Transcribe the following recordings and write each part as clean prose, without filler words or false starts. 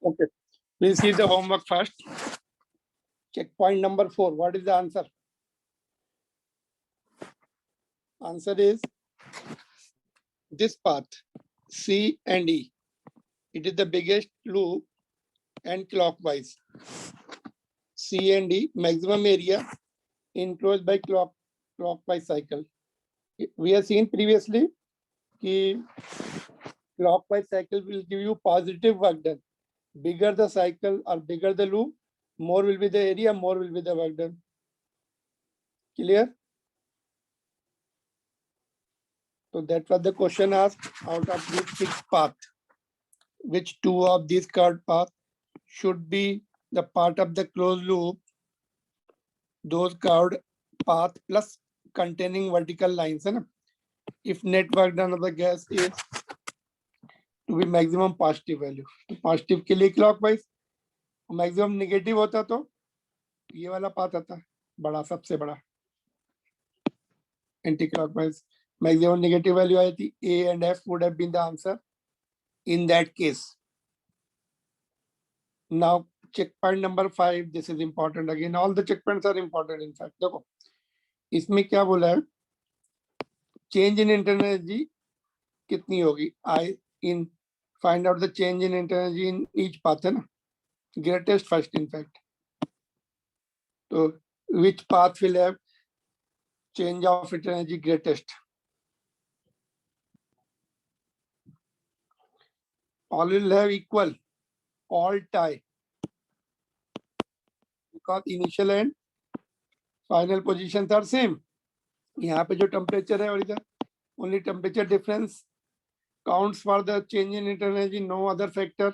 Okay. We'll see the homework first. Checkpoint number 4. What is the answer? Answer is this path, C and E. It is the biggest loop and clockwise. C and E, maximum area enclosed by clockwise cycle. We have seen previously that clockwise cycle will give you positive work done. Bigger the cycle or bigger the loop, more will be the area, more will be the work done. Clear? So that was the question asked. Out of these 6 paths, which 2 of these curved paths should be the part of the closed loop? Those curved path plus containing vertical lines. है ना? If net work done of the gas is to be maximum positive value, तो positive के लिए clockwise, maximum negative होता तो ये वाला path आता, बड़ा सबसे बड़ा anti clockwise. Maximum negative value आई थी, A and F would have been the answer in that case. Now checkpoint number 5, this is important again. All the checkpoints are important in fact. देखो इसमें क्या बोला है, change in internal energy कितनी होगी? I in find out the change in internal energy in each path है ना, greatest first in fact. So which path will have change of internal energy greatest? All will have equal, all tie, because initial and final positions are same. यहाँ पे जो temperature है और इधर only temperature difference counts for the change in internal energy, no other factor.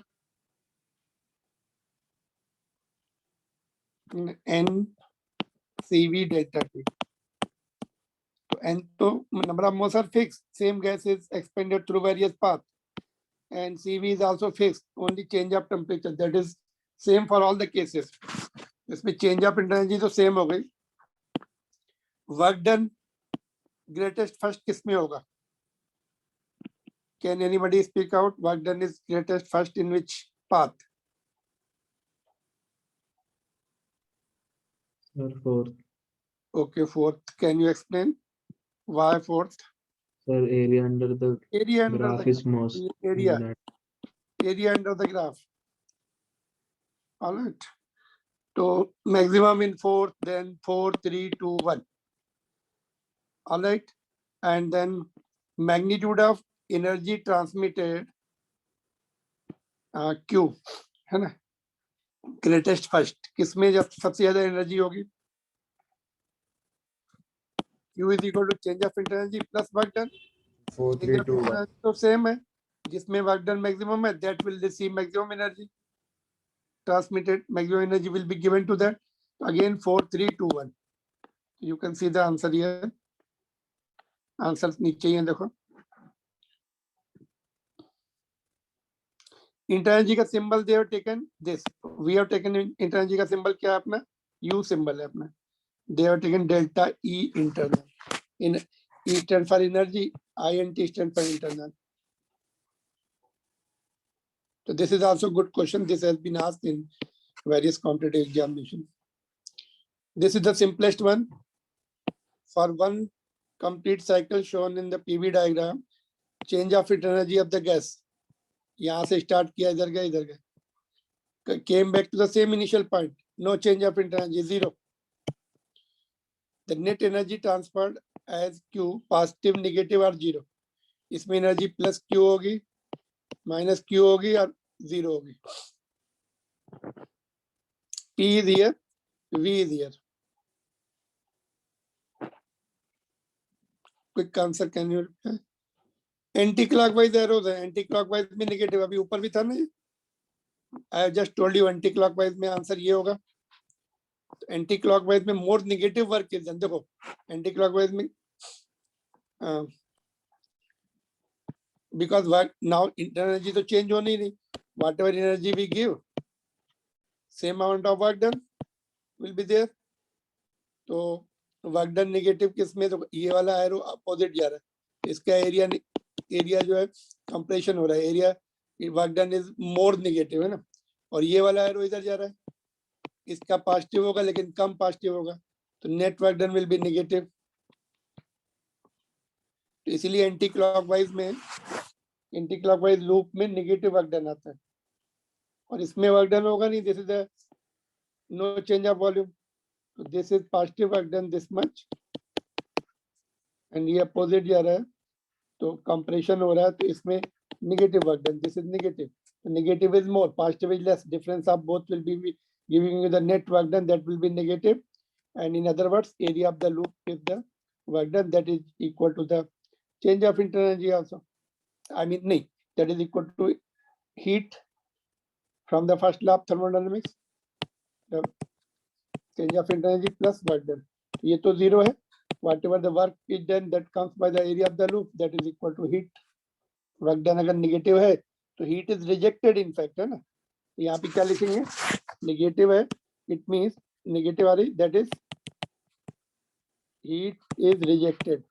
N CV delta T. And so number of moles are fixed. Same gas is expanded through various paths. And CV is also fixed. Only change of temperature. That is same for all the cases. इसमें change of internal energy तो same हो गई. Work done greatest first किस में होगा? Can anybody speak out? Work done is greatest first in which path? Sir, fourth. Okay, fourth. Can you explain why fourth? Sir, area under the Area under graph the is most. area. That. Area under the graph. All right. So maximum in fourth, then 4, 3, 2, 1. All right. And then magnitude of energy transmitted Q है ना, greatest first किसमें जब सबसे ज्यादा energy होगी? Q is equal to change of internal energy plus work done. 4, 3, 2, 1. तो same है, जिसमें वर्क डन मैक्सिमम है that will receive maximum energy transmitted, maximum energy will be given to that. Again 4, 3, 2, 1. You can see the answer here. Answer नीचे ही है देखो. Internal energy का symbol they have taken this. We have taken internal energy का symbol क्या है अपना? U symbol है अपना. They have taken delta E internal. In E stand for energy, I and T stand for internal. So this is also a good question. This has been asked in various competitive examinations. This is the simplest one. For one complete cycle shown in the PV diagram, change of energy of the gas. यहाँ से start किया, इधर गए, इधर गए. Came back to the same initial point. No change of energy, 0. The net energy transferred as Q, positive, negative or 0. इसमें energy plus Q होगी, minus Q होगी और 0 होगी. P is here, V is here. Quick answer, can you reply? Anti clockwise arrows है, anti clockwise में negative, अभी ऊपर भी था ना ये. I have just told you anti clockwise में आंसर ये होगा. एंटी क्लॉकवाइज में more negative work is done. देखो एंटी क्लॉकवाइज में because work now internal energy तो चेंज हो नहीं, whatever energy we give same amount of work done will be there. तो वर्क डन नेगेटिव किस में? तो ये वाला एरो अपोजिट जा रहा है, इसका एरिया जो है कंप्रेशन हो रहा है, area work done is more negative है ना, और ये वाला एरो इधर जा रहा है, इसका पॉजिटिव होगा लेकिन कम पॉजिटिव होगा, तो net work done will be negative. तो इसीलिए एंटी क्लॉकवाइज लूप में नेगेटिव वर्क डन आता है, और इसमें वर्क डन होगा नहीं, this is no change of volume, तो this is positive work done this much, and ये अपोजिट जा रहा है तो कंप्रेशन हो रहा है, तो इसमें negative work done, this is negative, negative is more, positive is less, difference of both will be giving you the net work done, that will be negative, and in other words area of the loop is the work done, that is equal to the change of internal energy also, I mean nahi, that is equal to heat from the first law of thermodynamics, the change of internal energy plus work done, ye to zero hai, whatever the work is done that comes by the area of the loop, that is equal to heat, work done agar negative hai to heat is rejected in fact, hai na, यहाँ पे क्या लिखेंगे, negative है, it means negative आ रही, that is heat is rejected,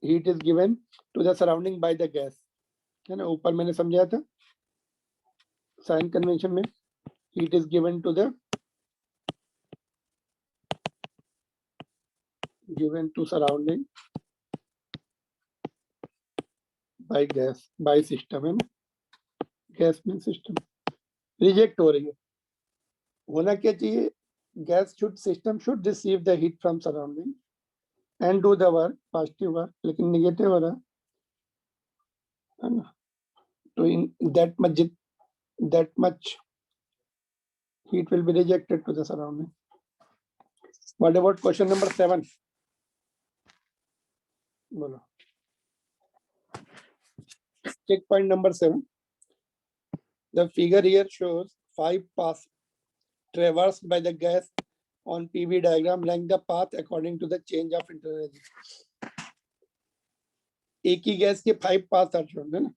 heat is given to the surrounding by the gas, है ना, ऊपर मैंने समझाया था साइन कन्वेंशन में, heat is given to surrounding by gas, by system, है ना, गैस में सिस्टम रिजेक्ट हो रही है, होना क्या चाहिए, gas should, system should receive the heat from surrounding and do the work, positive work, लेकिन नेगेटिव हो रहा है ना, तो in that much heat will be rejected to the surrounding. What about question number 7? Bolo. Check point number 7. The figure here shows 5 paths traversed by the gas on PV diagram, laying the path according to the change of internal energy. एक ही gas के 5 paths are shown, है ना.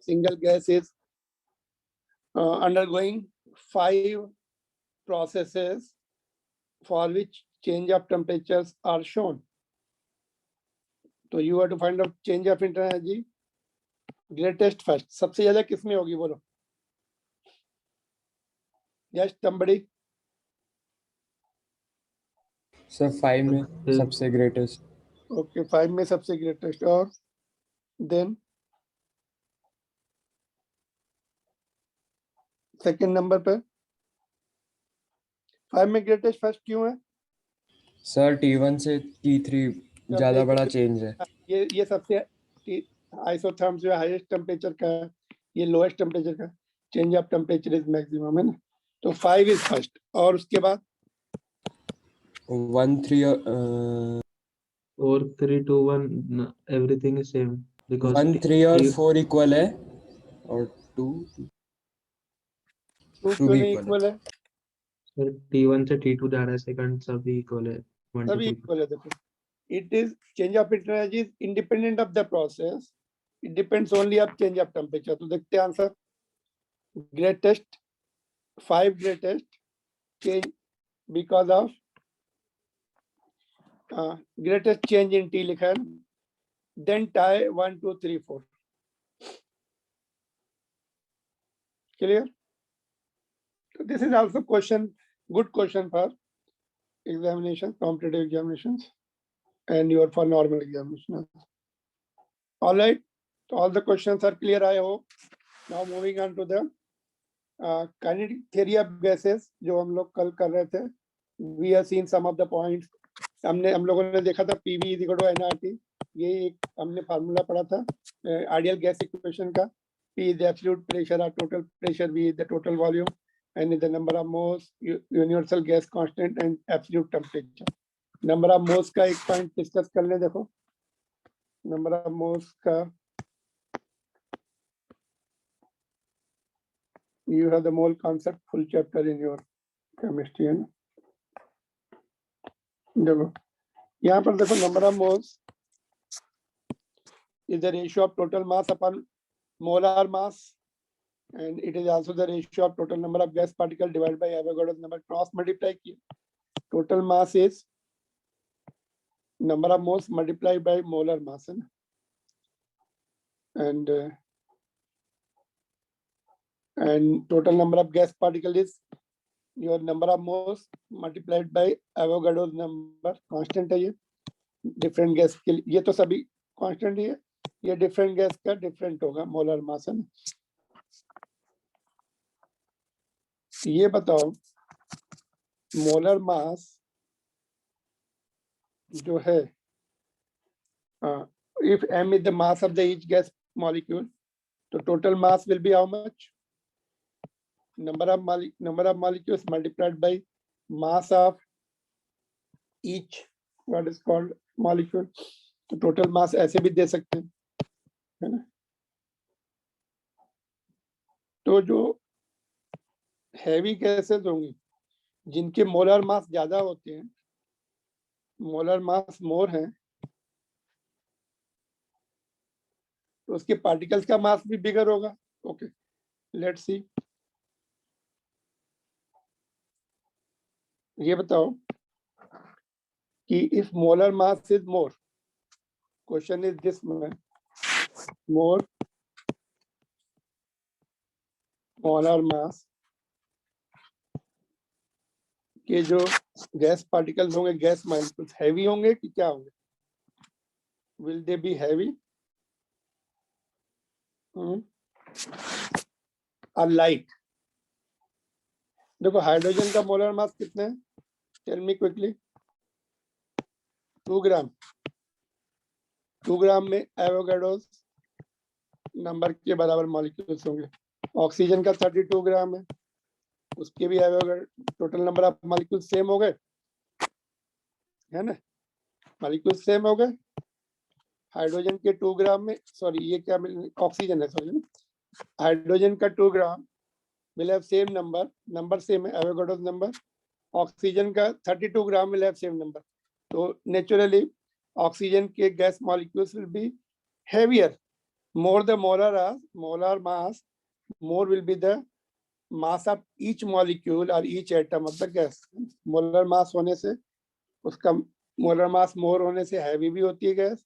Single gas is undergoing 5 processes for which change of temperatures are shown. So you have to find out change of internal energy greatest first. सबसे ज्यादा किसमें होगी बोलो? Yes, somebody. Sir 5 में सबसे ग्रेटेस्ट। Okay, 5 में सबसे greatest, और then second number पे 5 में greatest first क्यों है? सर T1 से T3 ज्यादा बड़ा चेंज है। ये सबसे आइसोथर्म्स जो हाईएस्ट टेम्परेचर का है, ये लोएस्ट टेम्परेचर का, change of temperature is maximum, है ना, तो 5 इज फर्स्ट, और उसके बाद 1 3 4 3 2 1 everything is same because 1 3 और T- 4 इक्वल है, और 2 क्यों नहीं इक्वल है? सर T1 से T2 जा रहा है, सेकंड सभी इक्वल है, 1 सभी to 2 इक्वल है, देखो, it is change of internal energy is independent of the process, it depends only of change of temperature. तो देखते हैं answer, greatest 5 greatest change because of greatest change in T लिखा है, then tie 1 2 3 4, clear? So this is also good question for examination, competitive examinations, and your for normal examinations. All right, so all the questions are clear, I hope. Now moving on to the kinetic theory of gases, जो हम लोग कल कर रहे थे. We have seen some of the points. हम लोगों ने देखा था PV is equal to nRT, ये एक हमने फार्मूला पढ़ा था आइडियल गैस इक्वेशन का. P is the absolute pressure or total pressure, V is the total volume, and is the number of moles, universal gas constant, and absolute temperature. Number of moles का एक point discuss कर ले, देखो number of moles का, you have the mole concept full chapter in your chemistry, है ना. देखो यहाँ पर देखो, number of moles is the ratio of total mass upon molar mass, and it is also the ratio of total number of gas particle divided by Avogadro's number, cross multiply किया. Total mass is number of moles multiplied by molar mass, है ना. And and total number of gas particle is your number of moles multiplied by Avogadro's number. Constant है ये, different gas के लिए ये तो सभी constant ही है, ये different gas का different होगा molar mass है ना. ये बताओ molar mass जो है, if m is the mass of the each gas molecule, so total mass will be how much? Number of molecules multiplied by mass of each what is called molecule. तो total mass ऐसे भी दे सकते हैं, है ना. तो जो heavy gases होंगी जिनके मोलर मास ज्यादा होते हैं, मोलर मास मोर है, तो उसके पार्टिकल्स का मास भी बिगर होगा. Okay, let's see. ये बताओ कि if molar mass is more, question is this man, more molar mass के जो गैस पार्टिकल्स होंगे, गैस मॉलिक्यूल्स हैवी होंगे कि क्या होंगे? विल दे बी हैवी और लाइट? देखो हाइड्रोजन का मोलर मास कितना है? Tell me quickly. 2 ग्राम. 2 ग्राम में एवोगाड्रोस नंबर के बराबर मॉलिक्यूल्स होंगे. ऑक्सीजन का 32 ग्राम है, उसके भी total number of molecule same हो गए, है ना. मॉलिक्यूल सेम हो गए. हाइड्रोजन के 2 ग्राम में, सॉरी ये क्या ऑक्सीजन है, सॉरी, हाइड्रोजन का 2 ग्राम will have same number same है, एवोगाड्रोस नंबर. ऑक्सीजन का 32 ग्राम will have same number. तो नेचुरली ऑक्सीजन के gas molecules will be heavier. More the molar mass, more will be the mass of each molecule or each atom of the gas. Molar mass होने से, उसका molar mass मोर होने से heavy भी होती है गैस,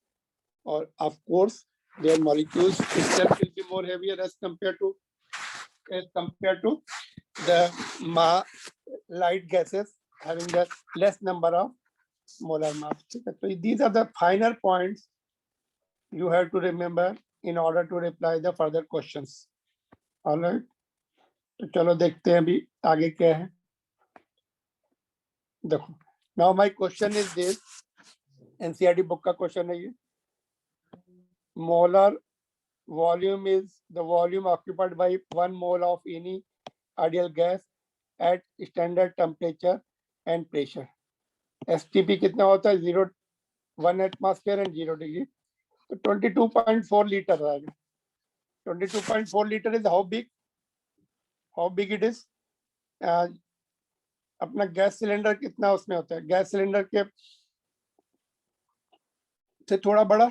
और of course their molecules itself will be more heavier as compared to the light gases having the less number of molar mass. So these are the finer points you have to remember in order to reply the further questions. All right. तो चलो देखते हैं अभी आगे क्या है. देखो, now my question is this, NCERT book का क्वेश्चन है ये. Molar volume is the volume occupied by 1 mole of any ideal gas at standard temperature and pressure. STP कितना होता है? 1 atmosphere and 0 degree. तो 22.4 लीटर आएगा. 22.4 litre is how big? How big it is? अपना gas cylinder कितना उसमें होता है? गैस सिलेंडर के से थोड़ा बड़ा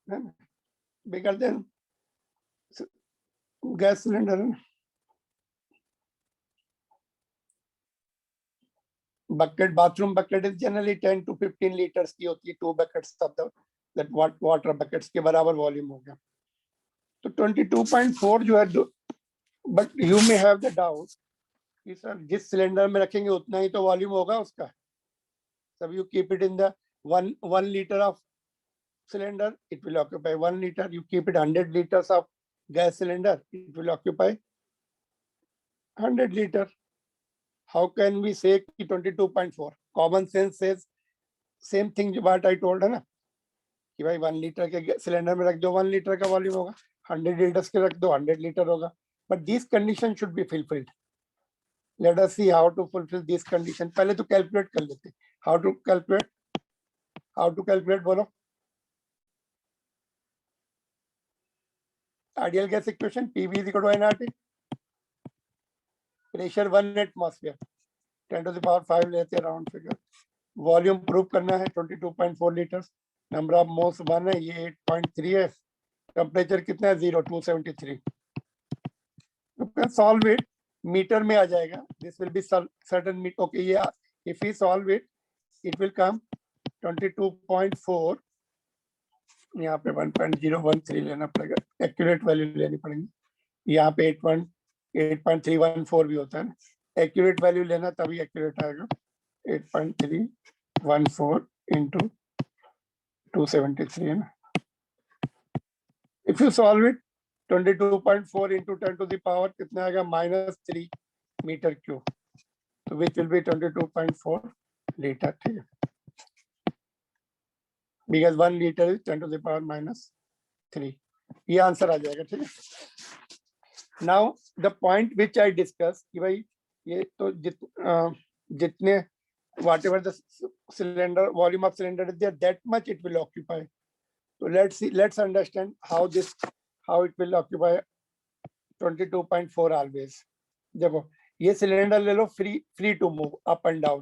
है ना, bigger than gas cylinder. Bucket, bathroom bucket is generally 10 to 15 litres की होती है. 2 buckets of that water buckets के बराबर वॉल्यूम हो गया. तो 22.4 जो है, but you may have the doubt कि सर जिस सिलेंडर में रखेंगे उतना ही तो वॉल्यूम होगा उसका. सब you keep it in the 1 litre of cylinder, it will occupy 1 liter. You keep it 100 liters of gas cylinder, it will occupy 100 liter. How can we say 22.4? Common sense says same thing what I told है ना, कि भाई 1 litre के cylinder में रख दो 1 litre का volume होगा, 100 लीटर्स के रख दो 100 लीटर होगा. But these conditions should be fulfilled. Let us see how to fulfill this condition. पहले तो calculate कर लेते. How to calculate? बोलो. Ideal gas equation, PV is equal to nRT. Pressure 1 atmosphere, 10 to the power 5 लेते हैं round figure. Volume prove करना है 22.4 litres. Number of moles 1 है, ये 8.3 है. टेम्परेचर कितना है? 0, 273. सॉल्व इट, मीटर में आ जाएगा. This will be certain metre. Okay, ये if we solve it, it will come 22.4. यहाँ पे 1.013 लेना पड़ेगा, एक्यूरेट वैल्यू लेनी पड़ेगी. यहाँ पे 8.314 भी होता है ना, एक्यूरेट वैल्यू लेना तभी एक्यूरेट आएगा। 8.314 इंटू 273 है ना। If you solve it 22.4 into 10 to the power कितना आएगा, -3 मीटर क्यूब, तो विच विल बी 22.4 लीटर। ठीक है, because 1 litre is 10 to the power -3। ये आंसर आ जाएगा। ठीक है, now the point which I discuss कि भाई ये तो जितने whatever the cylinder volume of cylinder is there, that much it will occupy. So let's understand how it will occupy 22.4 always. देखो ये सिलेंडर ले लो, free to move up and down,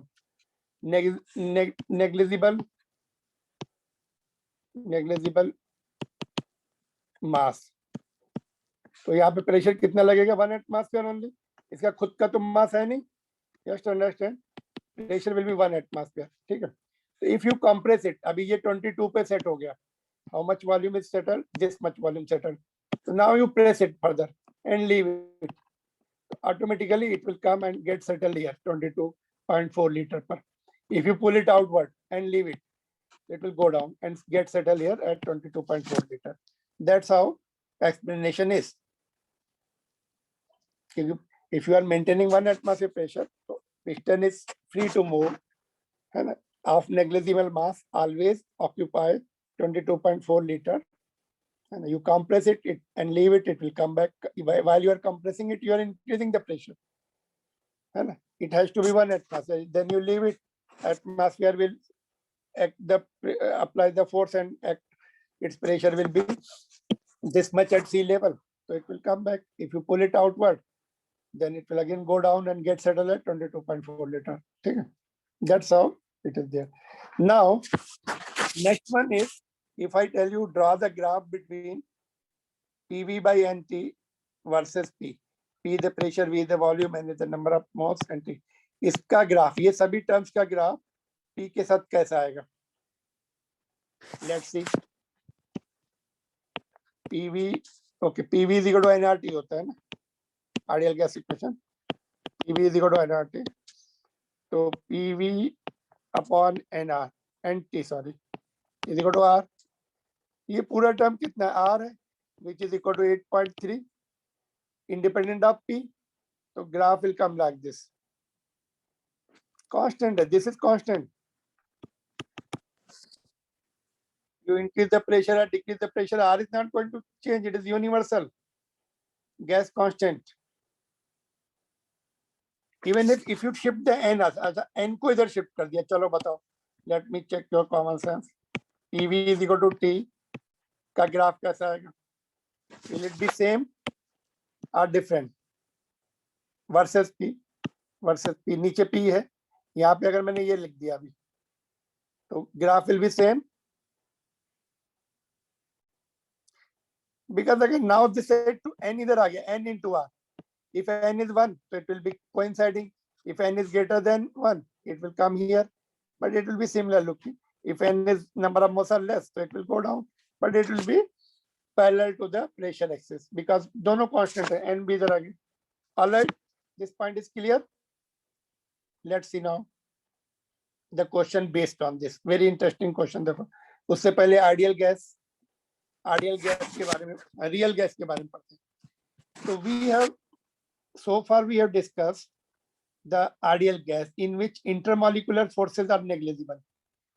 negligible mass। तो यहाँ पे प्रेशर कितना लगेगा, 1 atmosphere only. इसका खुद का तो मास है नहीं, just understand pressure will be 1 atmosphere। ठीक है, तो if you compress it, अभी ये 22 पे सेट हो गया, how much volume is settled, this much volume settled, so now you press it further and leave it, automatically it will come and get settled here 22.4 liter per। if you pull it outward and leave it, it will go down and get settled here at 22.4 liter। that's how explanation is। if you are maintaining 1 atmosphere pressure, so piston is free to move and of negligible mass, always occupy 22.4 liter, and you compress it and leave it, it will come back। while you are compressing it, you are increasing the pressure, and it has to be 1 atmosphere, then you leave it, atmosphere will apply the force and its pressure will be this much at sea level, so it will come back। if you pull it outward, then it will again go down and get settled at 22.4 liter। okay? That's how it is there। now next one is, if I tell you draw the graph between PV by NT versus P, P the pressure, V the volume, N is the number of moles, and T इसका graph, ये सभी terms का graph P के साथ कैसा आएगा, let's see। PV, okay, PV is equal to nRT होता है ना, ideal gas equation, PV is equal to nRT, तो PV upon NR NT sorry is equal to R। ये पूरा टर्म कितना है, R है, which is equal to 8.3 independent of P, तो graph will come like this, constant है, this is constant। you increase the pressure or decrease the pressure, R is not going to change, it is universal gas constant। even if you shift the n, n को इधर shift कर दिया, चलो बताओ, let me check your common sense। PV is equal to T का graph कैसा आएगा, will it be same or different, versus P, नीचे P है, यहाँ पे अगर मैंने ये लिख दिया अभी, तो graph will be same, because again now this set to n इधर आ गया, n into R। if n is 1, so it will be coinciding, if n is greater than 1, it will come here, but it will be similar looking। if n is number of moles are less, so it will go down, but it will be parallel to the pressure axis, because दोनों constant है, n भी इधर आ गया। all right, this point is clear। let's see now the question based on this, very interesting question। देखो उससे पहले ideal gas के बारे में, रियल गैस के बारे में पढ़ते हैं। तो we have so far we have discussed the ideal gas in which intermolecular forces are negligible,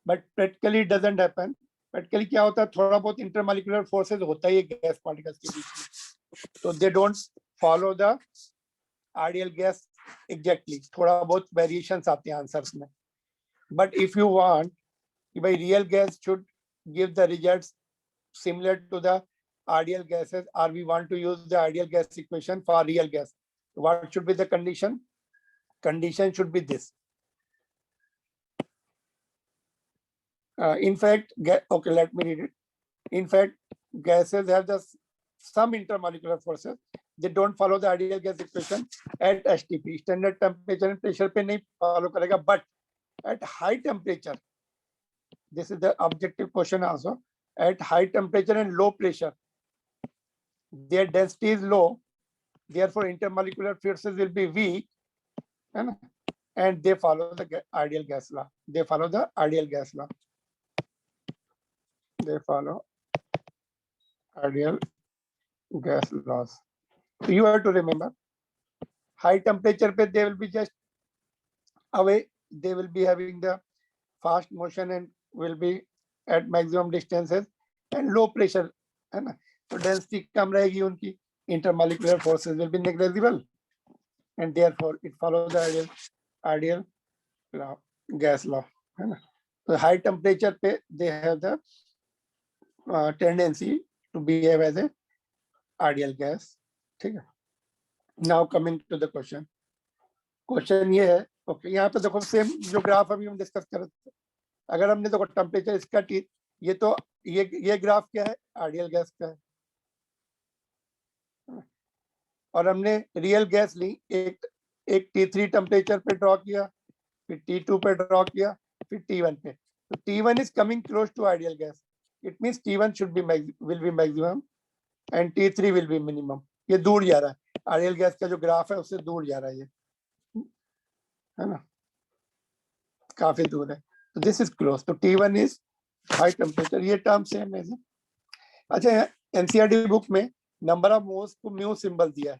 but practically it doesn't happen। practically क्या होता है, थोड़ा बहुत intermolecular forces होता है ये गैस पार्टिकल्स के बीच में, तो they don't follow the ideal gas exactly, थोड़ा बहुत variations आते हैं आंसर्स में। but if you want कि भाई real gas should give the results similar to the ideal gases, or we want to use the ideal gas equation for real gas, what should be the condition? Condition should be this। in fact, okay, let me read it। in fact, gases have just some intermolecular forces, they don't follow the ideal gas equation at STP, standard temperature and pressure पे नहीं follow करेगा, but at high temperature, this is the objective question also, at high temperature and low pressure, their density is low, therefore intermolecular forces will be weak, है ना? And they follow the ideal gas law. They follow the ideal gas law. They follow ideal gas laws. So you have to remember, high temperature pe they will be just away. They will be having the fast motion and will be at maximum distances, and low pressure, है ना? तो density कम रहेगी उनकी, intermolecular forces will be negligible, and therefore it follows the ideal law, gas law, है ना? So high temperature पे they have the tendency to behave as a ideal gas. ठीक है? Now coming to the question. Question ये है, okay, यहाँ पे देखो सेम जो ग्राफ अभी हम डिस्कस कर रहे थे, अगर हमने देखो टेम्परेचर इसका टी, ये तो ये ग्राफ क्या है, आइडियल गैस का है, और हमने रियल गैस ली, एक T3 टेम्परेचर पे ड्रॉ किया, फिर T2 पे ड्रॉ किया, फिर T1 पे, तो T1 is coming close to ideal gas, it means T1 should be will be maximum and T3 will be minimum. ये दूर जा रहा है, आइडियल गैस का जो ग्राफ है उससे दूर जा रहा है, ये है ना, काफी दूर है. तो दिस इज क्लोज, तो T1 इज हाई टेम्परेचर. ये टर्म सेम है. अच्छा, एनसीईआरटी बुक में नंबर ऑफ मोल्स को म्यू सिंबल दिया है,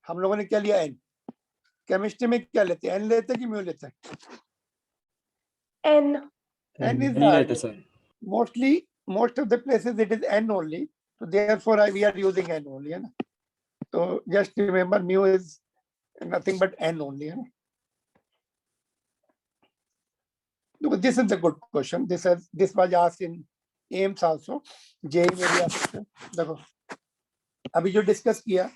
हम लोगों ने क्या लिया, एन. केमिस्ट्री में क्या लेते हैं, एन लेते हैं कि म्यू लेते हैं? N. एन इज नहीं लेते sir. Mostly, most of the places it is n only, so therefore we are using n only, है ना? तो just remember mu is nothing but n only, है ना? This is a good question. This was asked in AIMS also. JEE में भी आ सकते हैं. देखो अभी जो डिस्कस किया,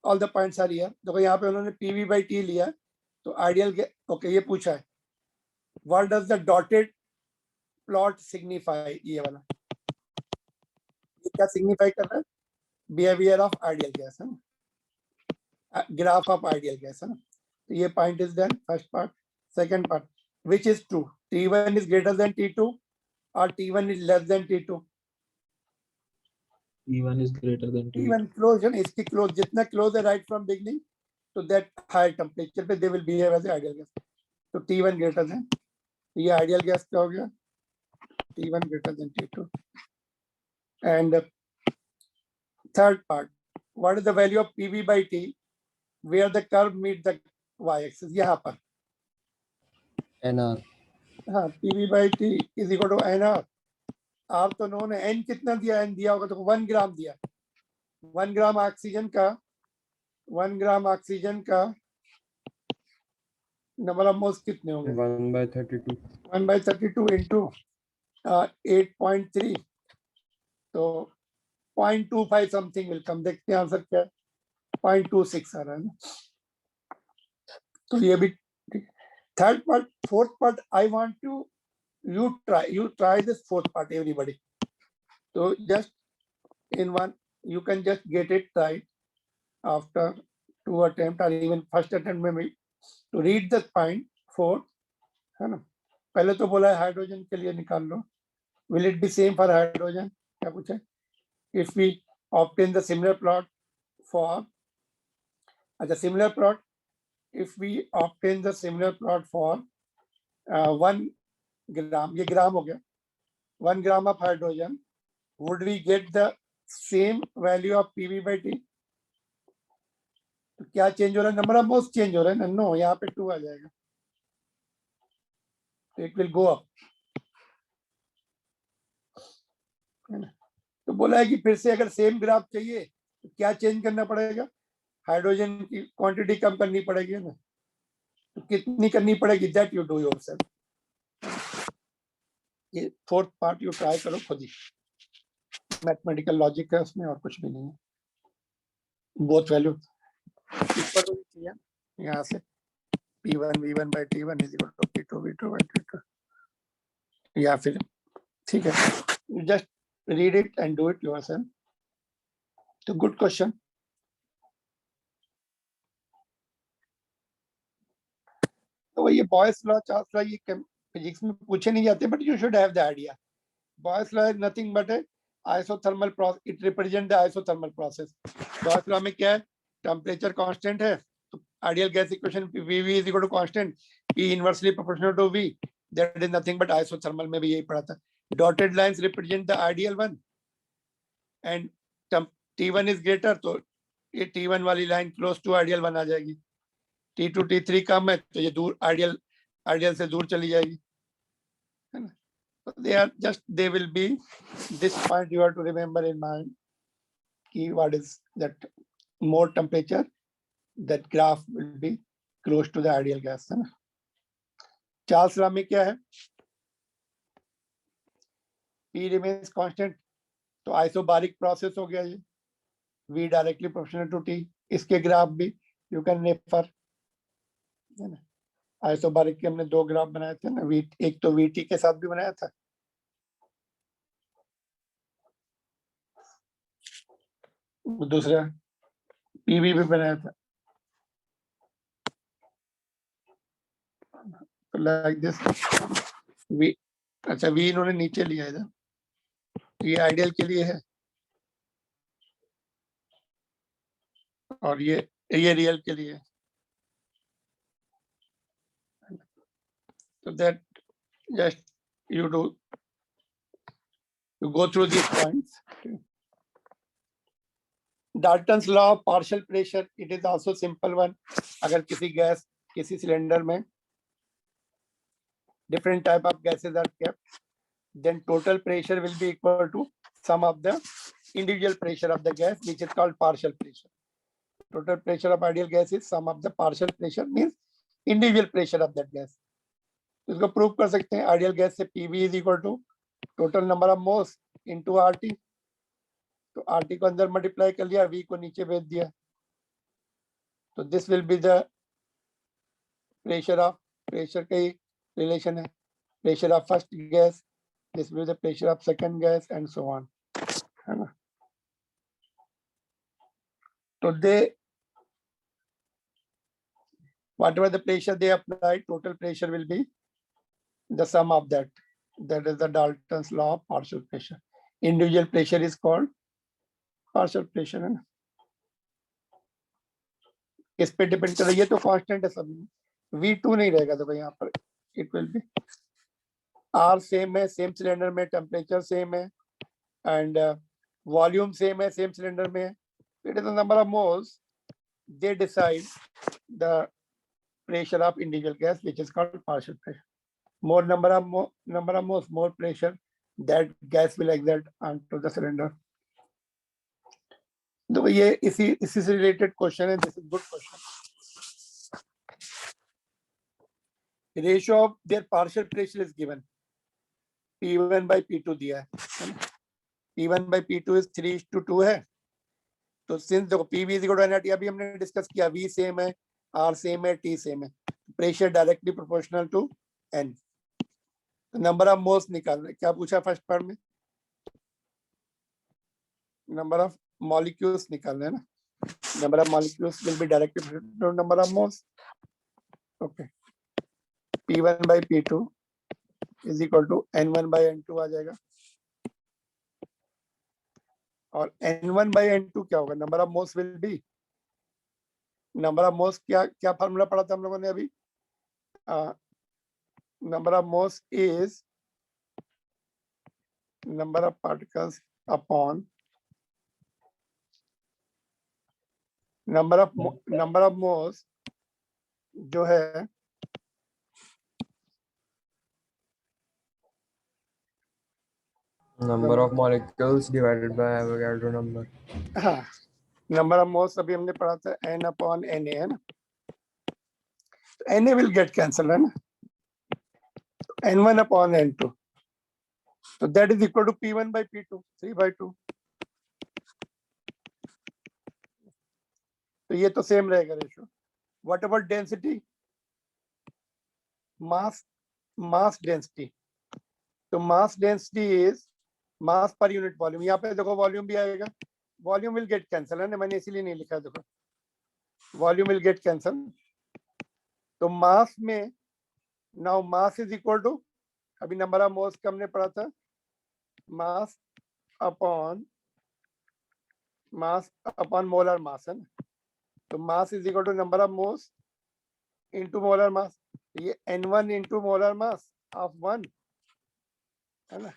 all the points are here. देखो यहाँ पे उन्होंने PV by T लिया, तो आइडियल, ओके, ये पूछा है what does the dotted plot signify, ये वाला, ये क्या सिग्निफाई कर रहा है, बिहेवियर ऑफ आइडियल गैस, है ना, ग्राफ ऑफ आइडियल गैस, है ना. तो ये point is done, first part. Second part, which is true, T1 is greater than T2 or T1 is less than T2? T1 is greater than T2. T1 close है ना, इसकी close, जितना close है right from beginning, तो that high temperature पे they will behave as ideal gas. तो T1 greater than, ये ideal gas क्या हो गया, T1 greater than T2. And third part, what is the value of PV by T where the curve meet the y-axis? यहाँ पर NR. हाँ, PV by T is equal to NR. R तो known है, N कितना दिया, N दिया होगा तो 1 ग्राम दिया. 1 ग्राम ऑक्सीजन का, 1 ग्राम ऑक्सीजन का नंबर ऑफ मोल्स कितने होंगे? 1/32. 1/32 into 8.3, तो 0.25 समथिंग विल कम. देखते हैं आंसर क्या है, 0.26 आ रहा है ना. तो ये भी third part. Fourth part I want to you try this fourth part, everybody. So just in one, you can just get it right after 2 attempt or even first attempt maybe, to read the point 4, है ना. पहले तो बोला है hydrogen के लिए निकाल लो, will it be same for hydrogen, क्या पूछा है, if we obtain the similar plot for, अच्छा similar plot, if we obtain the similar plot for 1 ग्राम, ये ग्राम हो गया, 1 gram of hydrogen, would we get the same value of PV by T? तो क्या change हो रहा है, नंबर ऑफ मोल्स चेंज हो रहा है ना. नो, यहाँ पे 2 आ जाएगा, तो इट विल गो अप, है ना. तो बोला है कि फिर से अगर सेम ग्राफ चाहिए तो क्या चेंज करना पड़ेगा, हाइड्रोजन की क्वांटिटी कम करनी पड़ेगी ना. तो कितनी करनी पड़ेगी, दैट यू डू योरसेल्फ. ये फोर्थ पार्ट यू ट्राई करो खुद ही, मैथमेटिकल लॉजिक है उसमें, और कुछ भी नहीं है. बोथ वैल्यू ऊपर होनी चाहिए यहाँ से, P1 V1 by T1 is equal to P2 V2 by T2, या फिर ठीक है, just read it and do it yourself. तो गुड क्वेश्चन. तो ये बॉयस लॉ, चार्ल्स लॉ, ये फिजिक्स में पूछे नहीं जाते, but you should have the idea. Boys law is nothing but isothermal process, it represent the isothermal process. Gauss law में क्या है, टेम्परेचर कांस्टेंट है, तो ideal gas equation VV is equal to constant, P inversely proportional to V, that is nothing but isothermal में भी यही पढ़ा था. Dotted lines represent the ideal one and T1 is greater, तो ये T1 वाली line close to ideal one आ जाएगी, T2 T3 कम है तो ये दूर आइडियल से दूर चली जाएगी, है ना. they will be this point you have to remember in mind कि what is that more temperature, that graph will be close to the ideal gas, है ना. चार्ल्स लॉ में क्या है, P remains constant, तो आइसोबारिक प्रोसेस हो गया ये, V directly proportional to T, इसके ग्राफ भी यू कैन रेफर, है ना. आइसोबारिक के हमने 2 ग्राफ बनाए थे ना, एक तो VT के साथ भी बनाया था, दूसरा PV भी बनाया था. तो लाइक दिस V, अच्छा V इन्होंने नीचे लिया इधर, ये आइडियल के लिए है और ये रियल के लिए. So that just you go through these points. Dalton's law of partial pressure, it is also simple one. अगर किसी गैस, किसी सिलेंडर में different type of gases are kept, then total pressure will be equal to sum of the individual pressure of the gas, which is called partial pressure. Total pressure of ideal gas is sum of the partial pressure, means individual pressure of that gas. इसको prove कर सकते हैं, ideal gas से PV is equal to total number of moles into RT, तो RT को अंदर multiply कर लिया, V को नीचे भेज दिया, तो this will be the pressure का ही रिलेशन है, pressure of first gas, this will be the pressure of second gas and so on, है ना. तो दे whatever the pressure they apply, total pressure will be the sum of that. That is the Dalton's law of partial pressure. Individual pressure is called partial pressure, है ना. किस पे depend कर रही है, तो कांस्टेंट है सभी में, V2 नहीं रहेगा, तो यहाँ पर it will be R same है, सेम सिलेंडर में टेम्परेचर सेम है एंड वॉल्यूम सेम है, सेम सिलेंडर में. It is the number of moles, they decide the pressure of individual gas, which is called partial pressure. More number of moles, more pressure that gas will exert onto the cylinder. तो ये इसी से related question है, this is good question. Ratio of their partial pressure is given, P1 by P2 दिया है, P1 by P2 is 3:2 है. तो since देखो PV is equal to NRT, अभी हमने डिस्कस किया, V सेम है, R सेम है, T सेम है, pressure directly proportional to N. Number of moles निकालना है, क्या पूछा फर्स्ट पार्ट में, नंबर ऑफ मॉलिक्यूल्स निकालना है ना. Number of molecules will be directly proportional to number of moles. Okay, P1 by P2 is equal to N1 by N2 आ जाएगा, और N1 by N2 क्या होगा, number of moles will be, number of moles क्या formula पढ़ा था हम लोगों ने अभी, number of moles is number of particles upon number of moles जो है Number of molecules divided by Avogadro number. हाँ, नंबर ऑफ मोल्स अभी हमने पढ़ा था N/Na, है ना. Na will get cancelled, है ना. N1 upon N2, so that is equal to P1 by P2, 3/2. तो ये तो सेम रहेगा ratio. What about density, mass density, तो मास डेंसिटी इज मास पर यूनिट वॉल्यूम. यहाँ पे देखो वॉल्यूम भी आएगा, वॉल्यूम विल गेट कैंसल, है ना, मैंने इसीलिए नहीं लिखा, देखो वॉल्यूम विल गेट कैंसल. तो मास में now mass is equal to, अभी नंबर ऑफ मोल्स का हमने पढ़ा था, मास अपॉन मोलर मास है ना, तो mass is equal to number of moles into molar mass, ये N1 into molar mass of 1 है ना,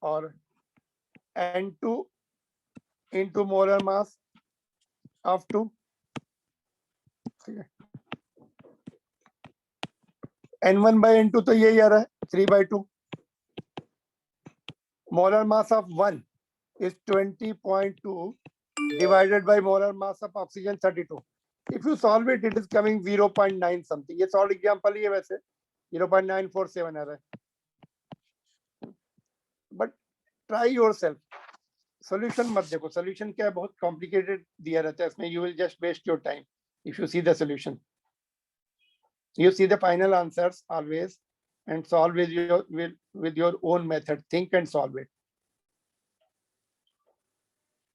और N2 into molar mass of 2, ठीक है। N1 by N2 तो यही आ रहा है 3/2, molar mass of 1 is 20.2 divided by molar mass of oxygen 32. If you solve it, it is coming 0.9 something. ये solid example ही है वैसे, 0.947 आ रहा है, but try yourself. Solution मत देखो, solution क्या है, बहुत complicated दिया रहता है इसमें, you will just waste your time if you see the solution. You see the final answers always and solve with your own method. Think and solve it.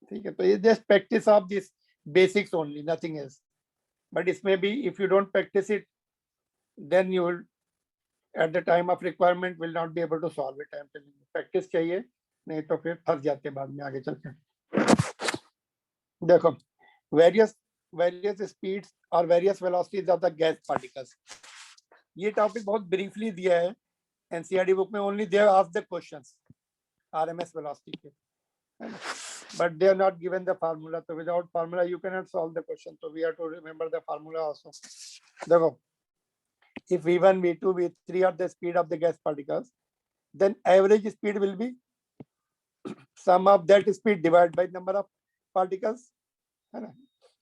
ठीक है, तो ये just practice of this basics only, nothing else. But इसमें भी if you don't practice it, then you will at the time of requirement will not be able to solve it. I am telling you, practice चाहिए, नहीं तो फिर फंस जाते हैं बाद में आगे चलकर। देखो, various speeds और various velocities of the gas particles. ये टॉपिक बहुत ब्रीफली दिया है एनसीईआरटी बुक में, only they have asked the questions RMS velocity के, but they are not given the formula, so without formula you cannot solve the question, so we have to remember the formula also. देखो, if v1 v2 v3 are the speed of the gas particles, then average speed will be sum of that speed divided by number of particles, है ना,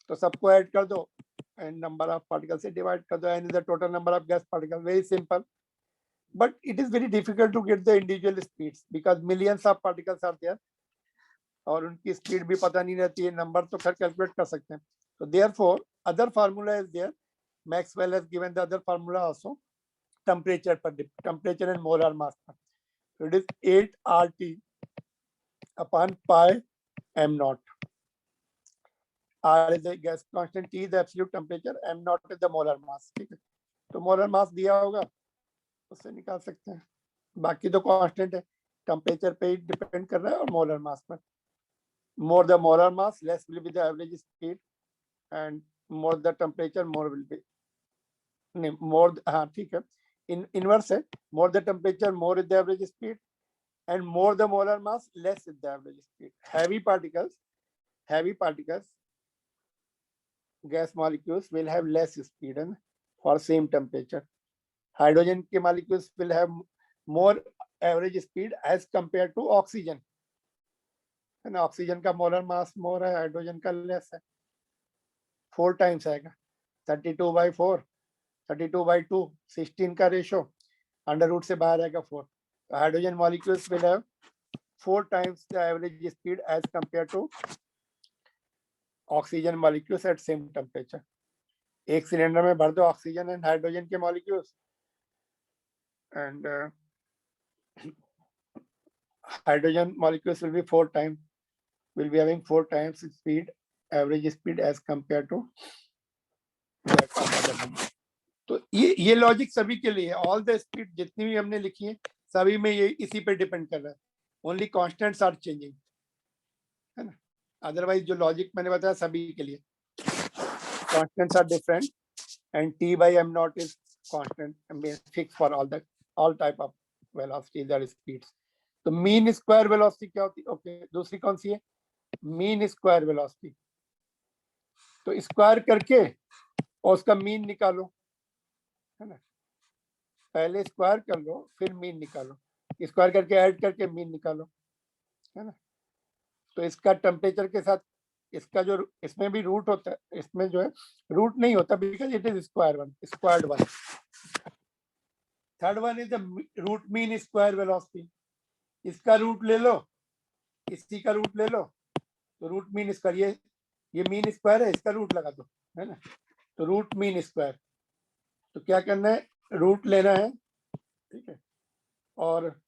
तो सबको add कर दो and number of particles से divide कर दो, and the total number of gas particles. Very simple, but it is very difficult to get the individual speeds because millions of particles are there और उनकी speed भी पता नहीं रहती है, नंबर तो खैर कैलकुलेट कर सकते हैं, तो therefore other formula is there. Maxwell has given the other formula also, temperature and molar mass. So it is 8 RT upon pi m naught. R is the gas constant, T is the absolute temperature, m naught is the molar mass. ठीक है, तो molar mass दिया होगा उससे निकाल सकते हैं, बाकी तो कांस्टेंट है, टेम्परेचर पे ही डिपेंड कर रहा है और मोलर मास पर. More the molar mass, less will be the average speed, and more the temperature, more will be नहीं more, हाँ ठीक है, inverse है, more the temperature, more is the average speed, and more the molar mass, less is the average speed. Heavy particles, gas molecules will have less speed and for same temperature. Hydrogen के molecules will have more average speed as compared to oxygen. And oxygen का molar mass more है, hydrogen का less है, 4 times आएगा, 32/4, 32/2, 16 का ratio, under root से बाहर आएगा 4. Hydrogen molecules will have 4 times the average speed as compared to oxygen molecules at same temperature. एक सिलेंडर में भर दो ऑक्सीजन एंड हाइड्रोजन के molecules, and hydrogen molecules will be having 4 times speed, average speed as compared to that. तो ये logic सभी के लिए, ऑल द स्पीड जितनी भी हमने लिखी है सभी में ये इसी पे डिपेंड कर रहा है, ओनली कांस्टेंट्स आर चेंजिंग, है ना, अदरवाइज जो लॉजिक मैंने बताया सभी के लिए constants are different and T/m0 is constant and fix for all type of velocities और स्पीड्स. तो मीन स्क्वायर वेलोसिटी क्या होती है? ओके, दूसरी कौन सी है? Mean square velocity. तो स्क्वायर करके और उसका मीन निकालो, है ना, पहले स्क्वायर कर लो फिर मीन निकालो, स्क्वायर करके ऐड करके मीन निकालो, है ना. तो इसका टेम्परेचर के साथ इसका जो इसमें भी रूट होता है, इसमें जो है रूट नहीं होता because it is squared one. Third one is the root mean square velocity. इसका रूट ले लो, इसी का रूट ले लो, तो रूट मीन स्क्वायर, ये मीन स्क्वायर है, इसका रूट लगा दो, है ना, तो रूट मीन स्क्वायर. तो क्या करना है, रूट लेना है, ठीक है, और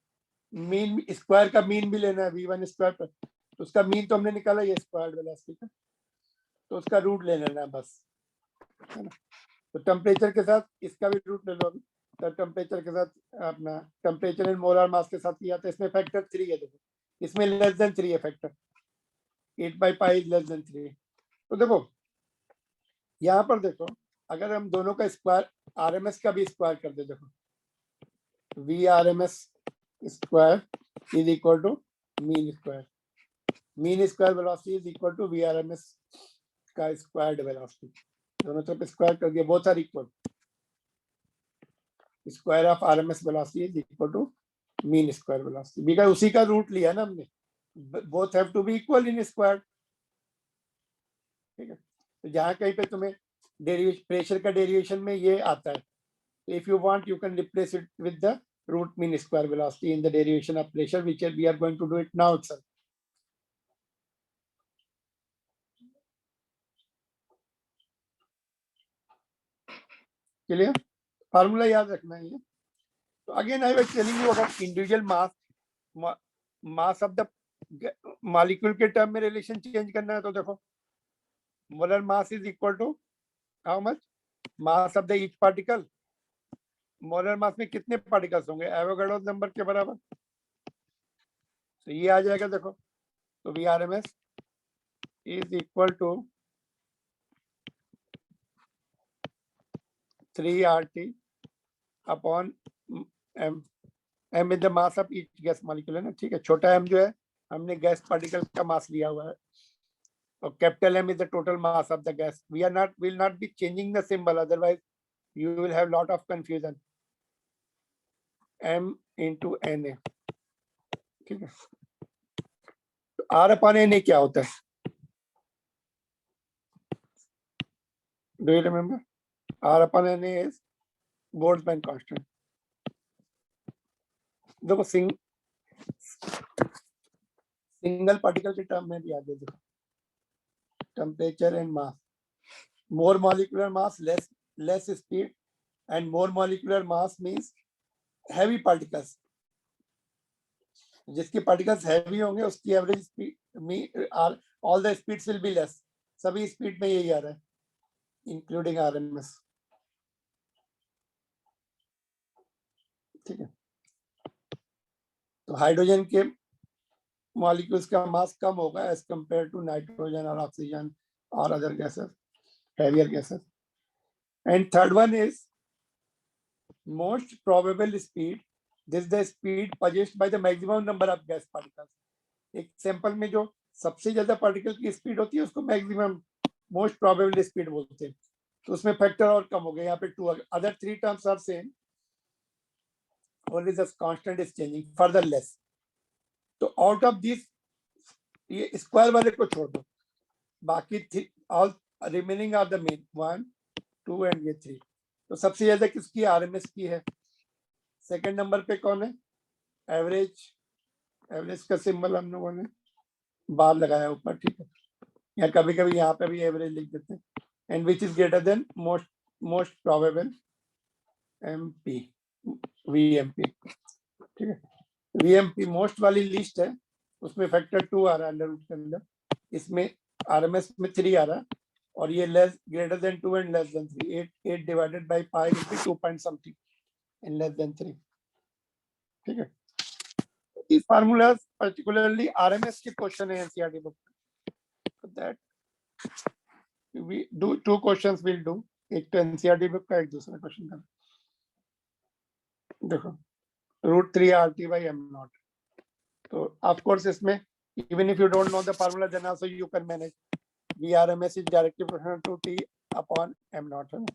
मीन स्क्वायर का मीन भी लेना है v1 स्क्वायर पर, तो उसका मीन तो हमने निकाला ये स्क्वायर्ड वेलोसिटी का, तो उसका रूट ले लेना है बस, है ना. तो टेम्परेचर के साथ इसका भी रूट ले लो अभी, तो टेम्परेचर के साथ अपना टेम्परेचर एंड मोलर मास के साथ किया, तो इसमें फैक्टर 3 है, देखो इसमें लेस देन 3 है फैक्टर, 8/π इज लेस देन 3। तो देखो यहाँ पर देखो, अगर हम दोनों का स्क्वायर आरएमएस का भी स्क्वायर कर दे, देखो V RMS square is equal to mean square, mean square velocity is equal to V RMS का स्क्वायर्ड वेलोसिटी, दोनों तरफ स्क्वायर कर दिया, both are equal, square of RMS velocity is equal to mean square velocity, because उसी का root लिया ना हमने, both have to be equal in square. ठीक है, तो जहां कहीं पे तुम्हें डेरिवेशन प्रेशर का डेरिवेशन में ये आता है, if you want you can replace it with the root mean square velocity in the derivation of pressure, which we are going to do it now itself. Clear, formula याद रखना है ये। तो again I was telling you, अगर individual mass of the molecule के term में relation change करना है तो देखो molar mass is equal to how much mass of the each particle, molar mass में कितने पार्टिकल्स होंगे एवोगाड्रो नंबर के बराबर, तो ये आ जाएगा देखो, तो we R M S is equal to 3RT upon m, m is the mass of each gas molecule है ना, ठीक है, छोटा m जो है हमने गैस पार्टिकल का मास लिया हुआ है, और capital M is the total mass of the gas. Will not be changing the symbol, otherwise you will have lot of confusion. M into Na, ठीक है, तो R upon Na क्या होता है? Do you remember? R upon Na is Boltzmann constant. देखो single particle के term में भी याद है, देखो temperature and mass, more molecular mass less speed, and more molecular mass means heavy particles, जिसके पार्टिकल्स हैवी होंगे उसकी average speed all the speeds will be less, सभी स्पीड में यही आ रहा है इंक्लूडिंग आरएमएस। ठीक है, तो हाइड्रोजन के मॉलिक्यूल्स का मास कम होगा एज कंपेयर टू नाइट्रोजन और ऑक्सीजन और other gases, heavier gases. And third one is most probable speed. This is the speed possessed by the maximum number of gas particles. एक sample में जो सबसे ज्यादा पार्टिकल की स्पीड होती है उसको मैक्सिमम मोस्ट प्रोबेबल स्पीड बोलते हैं, तो उसमें फैक्टर और कम हो गया, यहाँ पे 2, other 3 terms are same, only the constant is changing further less. तो आउट ऑफ दिस ये स्क्वायर वाले को छोड़ दो, बाकी all remaining are the main 1, 2 and ये 3। तो सबसे ज्यादा किसकी आरएमएस की है, सेकंड नंबर पे कौन है, एवरेज, एवरेज का सिंबल हम लोगों ने बार लगाया ऊपर, ठीक है, या कभी कभी यहाँ पे भी एवरेज लिख देते हैं, and which is greater than most probable MP VMP, ठीक है, वीएमपी मोस्ट वाली लिस्ट है, उसमें फैक्टर 2 आ रहा है अंडर रूट के अंदर, इसमें आरएमएस में 3 आ रहा है, और ये less greater than 2 and less than 3, 8 divided by pi will be 2 point something and less than 3। ठीक है, these formulas particularly RMS के क्वेश्चन है एनसीईआरटी बुक में, that we do 2 questions will do, एक तो एनसीईआरटी बुक का, एक दूसरा क्वेश्चन का। देखो √3RT/m0, तो ऑफ कोर्स इसमें even if you don't know the formula then also you can manage, VRMS is directly proportional to T upon m0 है ना,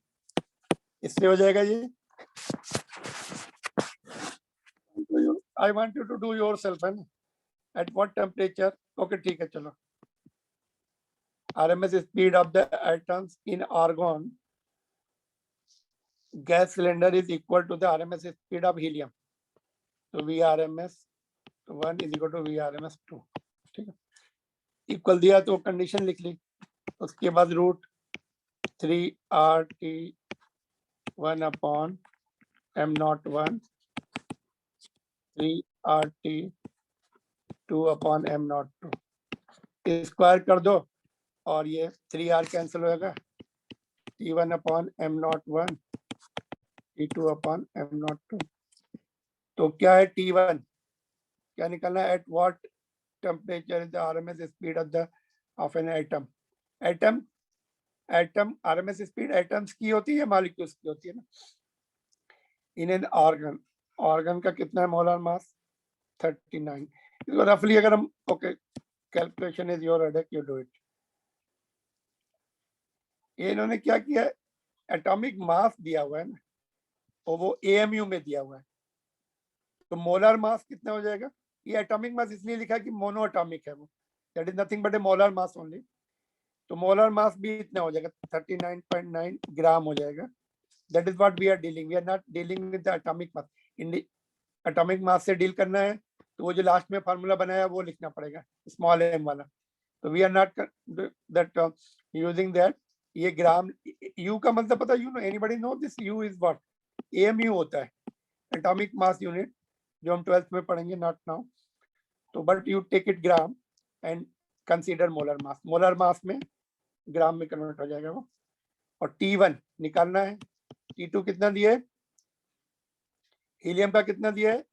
इससे हो जाएगा ये। I want you to do yourself है ना, at what temperature, okay ठीक है चलो, RMS speed of the atoms in argon gas cylinder is equal to the RMS speed of helium, तो VRMS 1 is equal to VRMS 2, ठीक है, equal दिया तो कंडीशन लिख ली, उसके बाद √3RT 1 upon m01, 3RT 2 upon m02, square कर दो और ये 3R कैंसिल होगा, T1 upon m01, T2 upon m02, तो क्या है T1 क्या निकलना है, at what temperature is the RMS speed of an atom. Atom RMS speed atoms की होती है, molecules की होती है ना. In an organ का कितना है molar mass? 39. इसको roughly अगर हम okay, calculation is your headache, you do it. ये इन्होंने क्या किया है, एटॉमिक मास दिया हुआ है ना, और वो AMU में दिया हुआ है, तो मोलर मास कितना हो जाएगा? ये एटॉमिक मास इसलिए लिखा है कि मोनो एटॉमिक है वो, that is nothing but a molar mass only. तो मोलर मास भी इतना हो जाएगा, 39.9 ग्राम हो जाएगा. That is what we are dealing. We are not dealing with the atomic mass. Atomic mass से डील करना है तो वो जो लास्ट में फार्मूला बनाया वो लिखना पड़ेगा, स्मॉल m वाला. तो we are not that using that. ये ग्राम, U का मतलब पता, you know, anybody know this? U is what? AMU होता है, एटॉमिक मास यूनिट, जो हम 12th में पढ़ेंगे, नॉट नाउ. तो but you take it gram and consider molar mass. Molar mass में ग्राम में कन्वर्ट हो जाएगा वो. और T1 निकालना है. T2 कितना दिया है? हीलियम का कितना दिया है?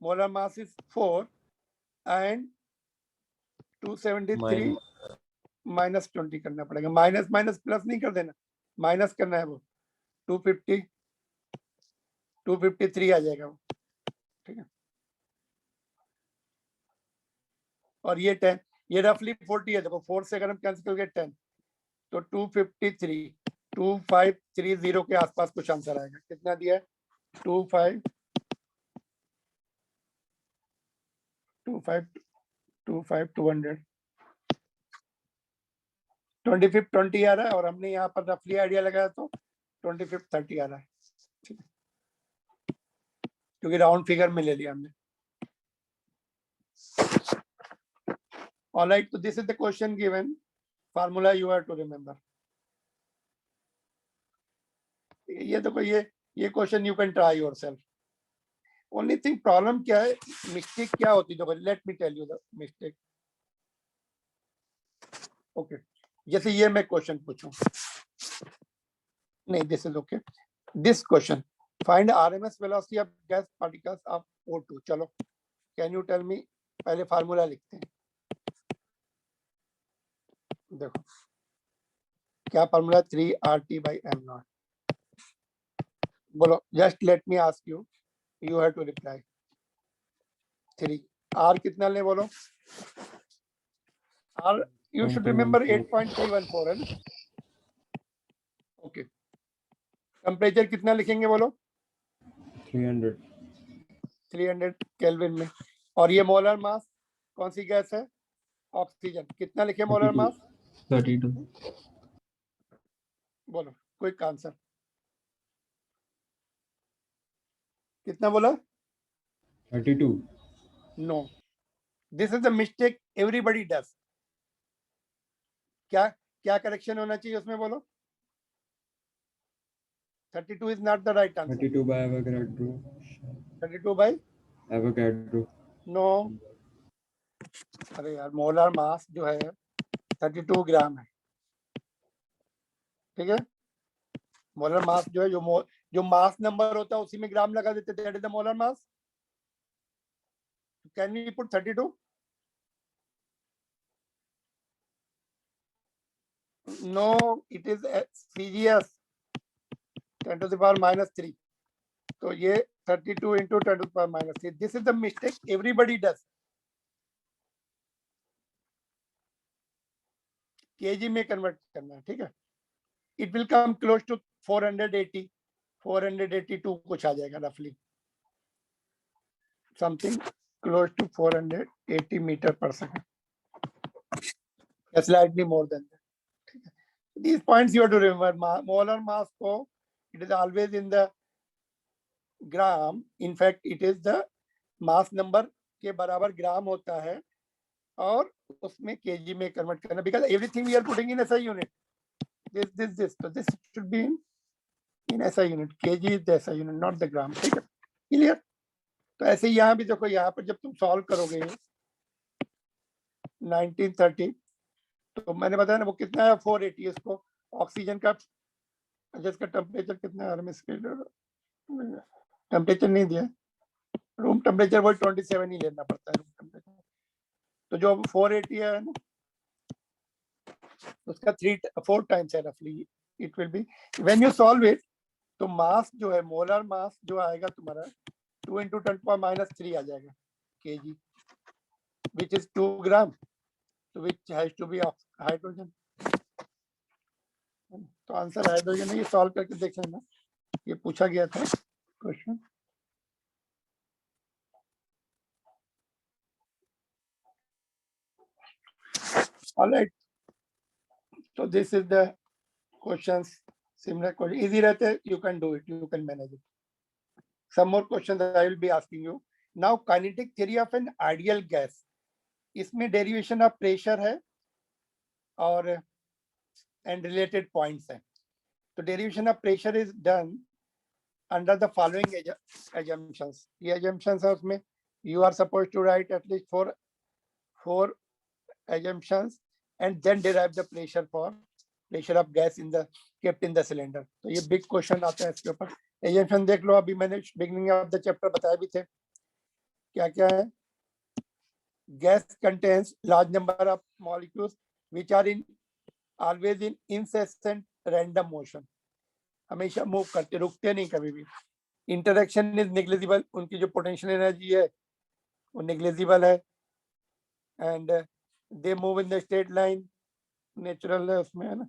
Molar mass is 4 and 273 minus 20 करना पड़ेगा. माइनस माइनस प्लस नहीं कर देना, माइनस करना है वो. 253 आ जाएगा वो. ठीक है. और ये 10, ये रफली 40 है. देखो 4 से अगर हम कैंसिल करेंगे 10, तो 253, 2530 के आसपास कुछ आंसर आएगा. कितना दिया है? 25 200 25 20 आ रहा है, और हमने यहाँ पर रफली आइडिया लगाया तो 25 30 आ रहा है. ठीक है, क्योंकि राउंड फिगर में ले लिया हमने. Alright, so this is the question given. Formula you have to remember. ये देखो, ये question you can try yourself. Only thing problem क्या है, मिस्टेक क्या होती है? देखो, let me tell you the mistake. Okay, जैसे ये मैं क्वेश्चन पूछूं, नहीं, this is okay. This question, find RMS velocity of gas particles of O2. चलो, कैन यू टेल मी? पहले फार्मूला लिखते हैं. देखो क्या फार्मूला? 3RT/m0. बोलो, just let me ask you, you have to reply. 3 R कितना ले? बोलो. R you should remember 8.314 है ना. ओके, टेम्परेचर कितना लिखेंगे? बोलो. 300 केल्विन में. और ये मोलर मास कौन सी गैस है? ऑक्सीजन. कितना लिखे मोलर मास? 32. बोलो, क्विक आंसर. कितना बोला? 32. No, this is the mistake everybody does. क्या क्या करेक्शन होना चाहिए उसमें? बोलो. 32 is not the right answer. 32 by Avogadro. 32 by Avogadro. No. अरे यार, मोलर मास जो है 32 ग्राम है. ठीक है, मोलर मास जो है, जो मास नंबर होता है उसी में ग्राम लगा देते. That is the molar mass. Can we put 32? No, it is CGS 10 to the power -3. तो ये 32 into 10 to the power -3. This is the mistake everybody does. KG में कन्वर्ट करना है. ठीक है, it will come close to 482 कुछ आ जाएगा, रफली समथिंग क्लोज टू 480 मीटर पर second, slightly more than that. ठीक है, these points you have to remember. Molar mass को it is always in the gram. In fact, it is the mass number के बराबर ग्राम होता है, और उसमें केजी में कन्वर्ट करना, because everything we are putting in SI unit. This, so this should be in SI unit. kg is the SI unit, not the gram. ठीक है, क्लियर? तो ऐसे यहाँ भी देखो, यहाँ पर जब तुम सॉल्व करोगे 1930, तो मैंने बताया ना वो कितना है, 480. इसको ऑक्सीजन का, जिसका टेम्परेचर कितना है, टेम्परेचर नहीं दिया, रूम टेम्परेचर वो 27 ही लेना पड़ता है, रूम टेम्परेचर. तो जो 480 है ना, उसका 4 टाइम्स है रफली, it will be when you solve it, तो मास जो है, मोलर मास जो आएगा तुम्हारा 2 × 10⁻³ आ जाएगा kg, which is 2 ग्राम, तो which has to be of hydrogen. तो आंसर हाइड्रोजन है। ये सॉल्व करके देख लेना, ये पूछा गया था question. All right, so this is the questions, similar question, easy रहते, you can do it, you can manage it. Some more questions that I will be asking you now. Kinetic theory of an ideal gas, इसमें derivation of pressure है और and related points हैं। तो derivation of pressure is done under the following assumptions। ये assumptions है, उसमें you are supposed to write at least four assumptions and then derive the pressure of gas in the kept in the cylinder। तो ये big question आता है इसके ऊपर। assumption देख लो, अभी मैंने बिगिनिंग ऑफ द चैप्टर बताया भी थे क्या क्या है। gas contains large number of molecules which are always in incessant random motion, हमेशा मूव करते, रुकते नहीं कभी भी। इंटरेक्शन इज नेग्लिजिबल, उनकी जो पोटेंशियल एनर्जी है वो नेग्लिजिबल है। And they move in the straight line, natural है उसमें, है ना।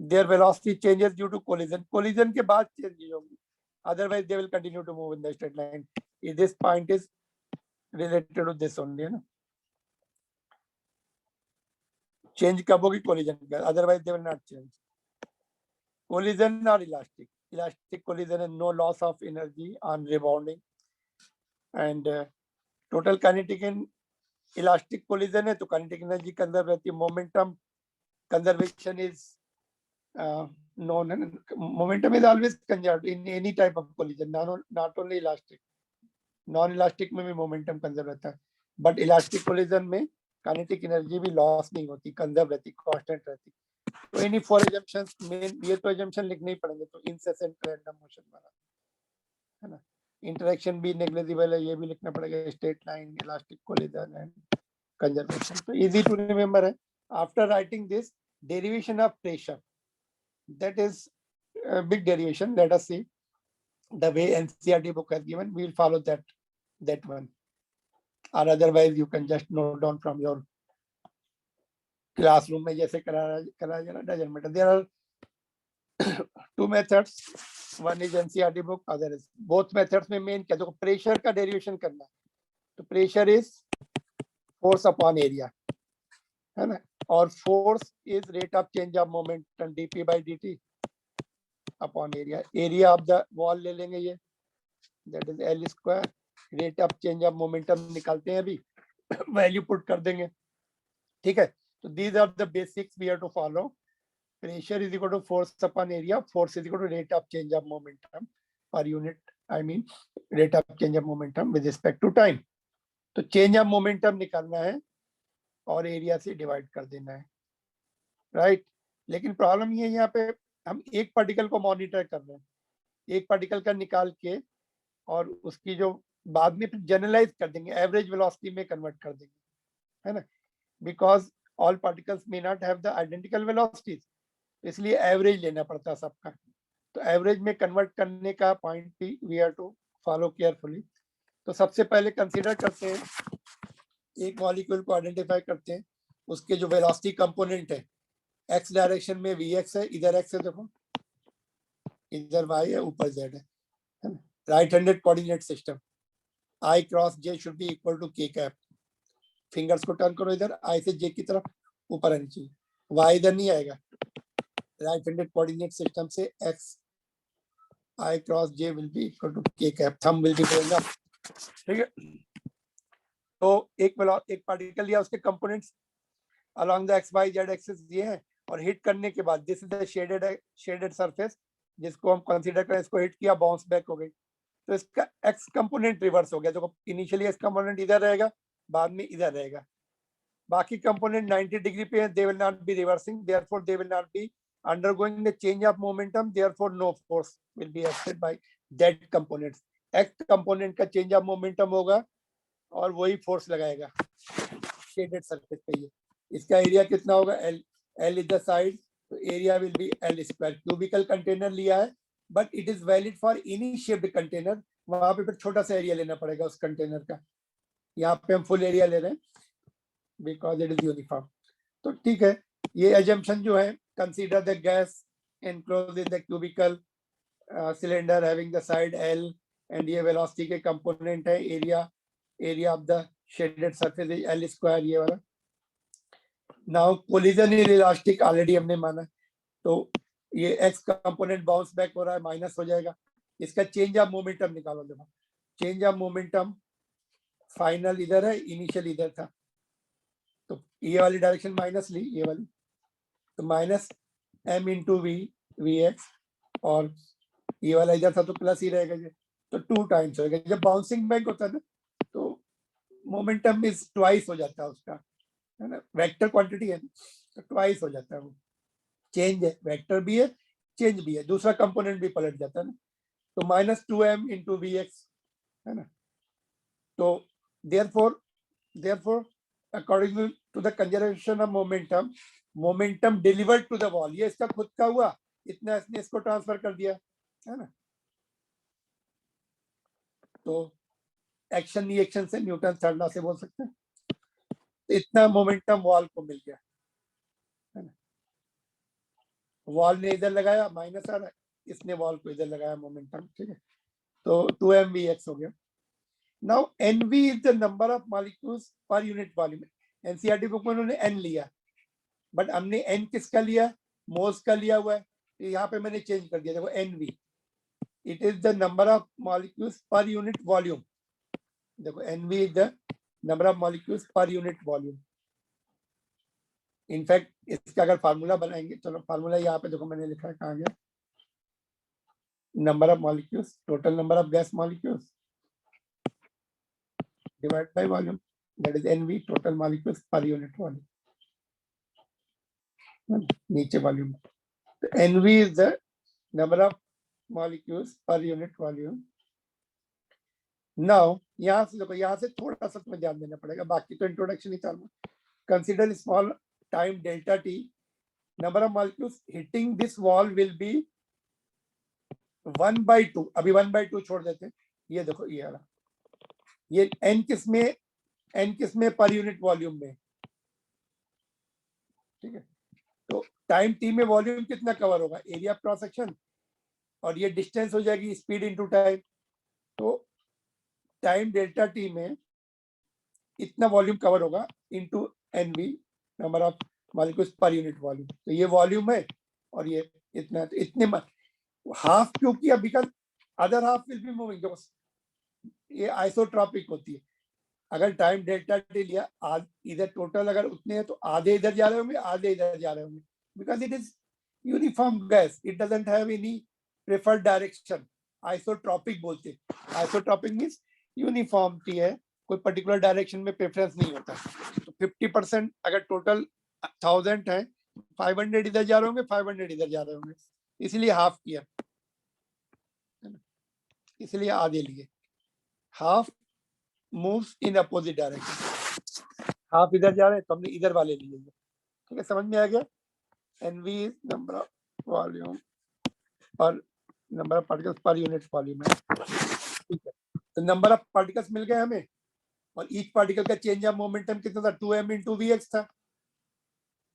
Their velocity changes due to collision, collision के बाद चेंज होगी, otherwise they will continue to move in the straight line. This point is related to this only, है ना। Change कब होगी? कोलिजन के, otherwise they will not change. Collision और elastic collision है, no loss of energy on rebounding. And total kinetic in elastic collision है तो kinetic energy conserve रहती है। Momentum conservation is known, and momentum is always conserved in any type of collision, not only elastic, non-elastic में भी momentum conserve रहता है, but elastic collision में kinetic energy भी loss नहीं होती, conserve रहती, constant रहती। तो इन्हीं 4 assumptions मेन, ये तो assumption लिखने ही पड़ेंगे। तो incessant random motion वाला, है ना। interaction भी negligible है, ये भी लिखना पड़ेगा, straight line, elastic collision and conservation। तो easy to remember है। After writing this derivation of pressure, that is a big derivation, let us see the way NCERT book has given, we will follow that one, or otherwise you can just note down from your classroom में जैसे करा जाना, doesn't matter। There are 2 methods, one is NCERT book, other is both methods में main क्या, देखो pressure का derivation करना है तो pressure is force upon area, है ना, और force is rate of change of momentum dp/dt upon area. Area of the wall ले लेंगे ये, that is L²। Rate of change of momentum निकालते हैं अभी, वैल्यू पुट कर देंगे, ठीक है। तो these are the basics we have to follow. Pressure is equal to force upon area, force is equal to rate of change of momentum per unit, I mean rate of change of momentum with respect to time. तो change of momentum निकालना है और area से divide कर देना है, right. लेकिन problem ये है, यहाँ पे हम एक पार्टिकल को मॉनिटर कर रहे हैं, एक पार्टिकल का निकाल के और उसकी जो बाद में फिर जनरलाइज कर देंगे, एवरेज वेलोसिटी में कन्वर्ट कर देंगे, है ना, because all particles may not have the identical velocities, इसलिए एवरेज लेना पड़ता है सबका। तो एवरेज में कन्वर्ट करने का पॉइंट भी we have to follow carefully. तो सबसे पहले कंसीडर करते हैं, एक मॉलिक्यूल को आइडेंटिफाई करते हैं, उसके जो वेलोसिटी कंपोनेंट है, एक्स डायरेक्शन में vx है, इधर x है, देखो इधर y है, ऊपर z है ना। Right handed coordinate system, i cross j should be equal to k cap. Fingers को टर्न करो इधर, i से j की तरफ ऊपर आनी चाहिए, y इधर नहीं आएगा। राइट हैंडेड कोऑर्डिनेट सिस्टम से x i cross j will be equal to k cap, thumb will be going up, ठीक है। तो एक पार्टिकल लिया, उसके components along the XYZ axis ये है, और हिट करने के बाद this is the shaded surface जिसको हम कंसीडर करें, इसको हिट किया, बाउंस बैक हो गई, तो इसका एक्स कंपोनेंट रिवर्स हो गया। देखो इनिशियली एक्स कंपोनेंट इधर रहेगा, बाद में इधर रहेगा, बाकी कंपोनेंट 90 डिग्री पे है, they will not be reversing, therefore they will not be undergoing the change of momentum, therefore no force will be acted by that components. X component का चेंज ऑफ मोमेंटम होगा और वही force लगाएगा, shaded surface पे ये, इसका area कितना होगा, L, L is the side, तो area will be L square. Cubical container लिया है, but it is valid for any shaped container, वहां पे फिर छोटा सा एरिया लेना पड़ेगा उस कंटेनर का, यहाँ पे हम फुल एरिया ले रहे हैं बिकॉज इट इज यूनिफॉर्म। तो ठीक है, ये एजम्पशन जो है, consider the gas enclose in the cubical cylinder having the side L, and ये वेलोसिटी के कंपोनेंट है, area of the shaded surface is L square, ये वाला। Now collision is elastic, already हमने माना, तो ये एक्स कंपोनेंट बाउंस बैक हो रहा है, माइनस हो जाएगा, इसका चेंज ऑफ मोमेंटम निकालो। देखो चेंज ऑफ मोमेंटम फाइनल इधर है, इनिशियल इधर था, तो ये वाली डायरेक्शन माइनस ली, ये वाली, तो minus M into we X, और ये वाला इधर था तो प्लस ही रहेगा ये, तो 2 टाइम्स होगा। जब बाउंसिंग बैक होता है ना, तो मोमेंटम इज ट्वाइस हो जाता है उसका, है ना, वेक्टर क्वांटिटी है तो ट्वाइस हो जाता है वो, चेंज है, वेक्टर भी है, चेंज भी है, दूसरा कंपोनेंट भी पलट जाता है ना, तो minus 2m into we x, है ना। तो therefore according to the conservation of momentum delivered to the wall, ये इसका खुद का हुआ, इतना इसने इसको ट्रांसफर कर दिया, है ना। तो एक्शन रिएक्शन से न्यूटन थर्ड लॉ से बोल सकते हैं, तो इतना मोमेंटम वॉल को मिल गया, है ना। वॉल ने इधर लगाया, माइनस आ रहा है, इसने वॉल को इधर लगाया मोमेंटम, ठीक है, तो 2mvx हो गया। Now nv is the number of molecules पर यूनिट वॉल्यूम। एनसीईआरटी बुक में उन्होंने n लिया, बट हमने n किसका लिया, मोल्स का लिया हुआ है, तो यहाँ पे मैंने चेंज कर दिया, देखो nv, it is the number of molecules पर यूनिट वॉल्यूम। देखो nv is the number of molecules पर यूनिट वॉल्यूम। इनफैक्ट इसका अगर फार्मूला बनाएंगे, चलो फार्मूला यहाँ पे देखो मैंने लिखा है, कहाँ गया, number of molecules, total number of gas molecules divided by volume, that is nv, total molecules per unit volume, नीचे वॉल्यूम, तो nv is the number of molecules per unit volume. Now यहाँ से देखो, यहाँ से थोड़ा सा तुम्हें ध्यान देना पड़ेगा, बाकी तो इंट्रोडक्शन ही चालू। Consider small time delta T, number of molecules hitting this wall will be 1/2, अभी 1/2 छोड़ देते हैं, ये देखो ये वाला, ये n किसमें पर यूनिट वॉल्यूम में, ठीक है। तो टाइम t में वॉल्यूम कितना कवर होगा, एरिया ऑफ क्रॉस सेक्शन, और ये डिस्टेंस हो जाएगी स्पीड इनटू टाइम, तो टाइम डेल्टा t में इतना वॉल्यूम कवर होगा into nv, number of molecules पर यूनिट वॉल्यूम। तो ये वॉल्यूम है, और ये इतना, तो इतने हाफ क्यों किया, because other half will be moving, ये आइसोट्रॉपिक होती है। अगर टाइम डेल्टा टी लिया, इधर टोटल अगर उतने हैं तो आधे इधर जा रहे होंगे, आधे इधर जा रहे होंगे, because it is uniform gas, it doesn't have any preferred direction, isotropic बोलते हैं। आइसोट्रॉपिक मींस यूनिफॉर्मिटी है, कोई पर्टिकुलर डायरेक्शन में प्रेफरेंस नहीं होता। तो 50% अगर टोटल 1000 है, 500 इधर जा रहे होंगे, 500 इधर जा रहे होंगे, इसलिए हाफ किया, इसलिए आधे लिए। Half moves in opposite direction, half इधर जा रहे हैं तो हमने इधर वाले लिए, ठीक है, समझ में आ गया। nv नंबर ऑफ वॉल्यूम पर नंबर ऑफ पार्टिकल्स पर यूनिट वॉल्यूम है, ठीक है। तो नंबर ऑफ पार्टिकल्स मिल गए हमें, और ईच पार्टिकल का चेंज ऑफ मोमेंटम कितना था, 2m इंटू वी एक्स था,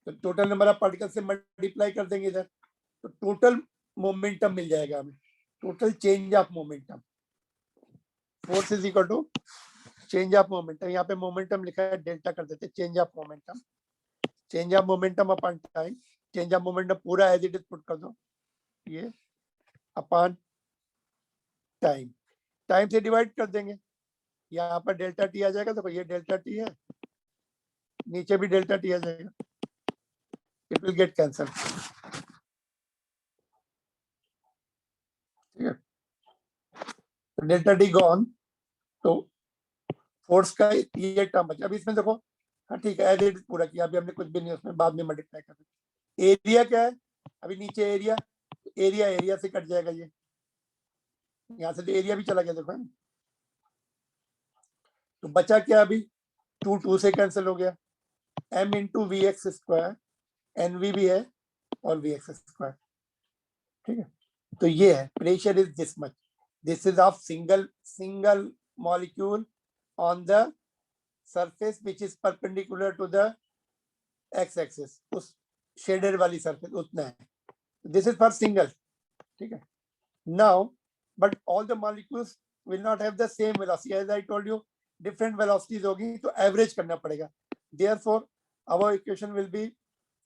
तो टोटल नंबर ऑफ पार्टिकल से मल्टीप्लाई कर देंगे इधर, तो टोटल मोमेंटम मिल जाएगा हमें, total change of momentum, force is equal to change of momentum, यहाँ पे मोमेंटम लिखा है, डेल्टा कर देते, change of momentum, change of momentum upon time, change of momentum पूरा एज इट इज पुट कर दो, ये अपॉन टाइम, टाइम से डिवाइड कर देंगे, यहाँ पर डेल्टा टी आ जाएगा, देखो ये डेल्टा टी है, नीचे भी डेल्टा टी आ जाएगा, इट विल गेट कैंसल, ठीक है। तो डेल्टा टी गॉन, तो फोर्स का ये टर्म बचा। अभी इसमें देखो, हाँ ठीक है, एज इट इज पूरा किया, अभी हमने कुछ भी नहीं उसमें, बाद में मल्टीप्लाई कर देंगे। एरिया क्या है, अभी नीचे एरिया, एरिया से कट जाएगा, ये यहाँ से तो एरिया भी चला गया, देखो, तो बचा क्या, अभी 2 2 से कैंसिल हो गया, m into we x square, n v भी है और वी एक्स स्क्वायर, ठीक है। तो ये है pressure is this much, this is of single molecule on the surface which is perpendicular to the x axis, उस शेडेड वाली सरफेस उतना है, दिस इज फॉर सिंगल, ठीक है। Now but all the molecules will not have the same velocity, as I told you different velocities होगी, तो average करना पड़ेगा। Therefore our equation will be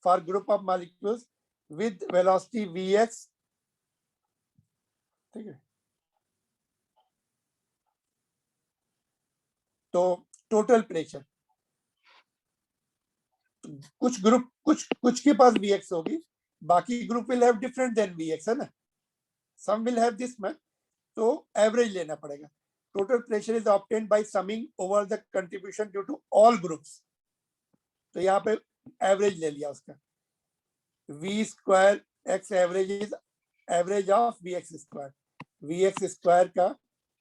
for group of molecules with velocity vx, ठीक है। तो total pressure, कुछ group कुछ के पास vx होगी, बाकी group will have different than vx, है ना, some will have this much, तो एवरेज लेना पड़ेगा। Total pressure is obtained by summing over the contribution due to all groups, तो यहाँ पे एवरेज ले लिया उसका, v square x average is average of vx square, vx square का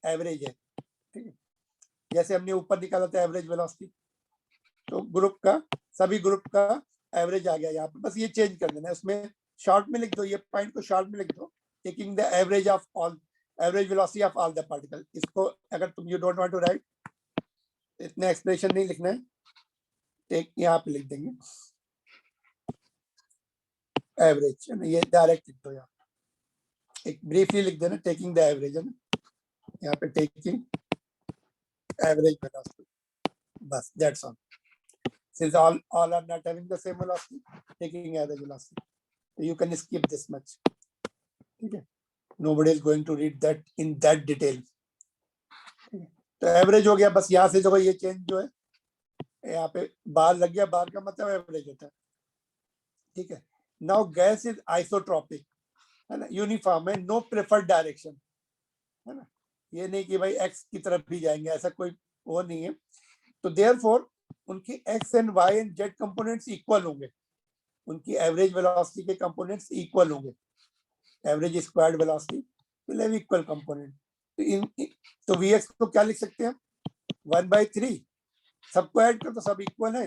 एवरेज है, ठीक है। जैसे हमने ऊपर निकाला था एवरेज वेलोसिटी, तो ग्रुप का सभी ग्रुप का एवरेज आ गया यहाँ पे, बस ये चेंज कर देना है, उसमें शॉर्ट में लिख दो, ये पॉइंट को शॉर्ट में लिख दो, taking the average of all, average velocity of all the particle. इसको अगर तुम you don't want to write, इतना एक्सप्रेशन नहीं लिखना है, टेक यहाँ पे लिख देंगे एवरेज, ये डायरेक्ट लिख दो, यहाँ एक ब्रीफली लिख देना टेकिंग द एवरेज, है ना, यहाँ पे टेकिंग एवरेज वेलोसिटी, बस that's all. Since all are not having the same velocity, taking average velocity, so you can skip this much, okay? Nobody is going to read that in that detail, okay? तो average हो गया, बस यहाँ से देखो ये change जो है यहाँ पे बार लग गया, बार का मतलब एवरेज होता है, ठीक है। नाउ गैस इज आइसोट्रोपिक, है ना, यूनिफॉर्म है, नो प्रेफर्ड डायरेक्शन, है ना, ये नहीं कि भाई एक्स की तरफ भी जाएंगे, ऐसा कोई वो नहीं है। तो देयरफॉर उनकी x and y and z components equal होंगे, उनकी एवरेज वेलोसिटी के कंपोनेंट्स इक्वल होंगे, average squared velocity will have equal component. तो vx को क्या लिख सकते हैं, 1/3, सबको ऐड कर दो, सब इक्वल है,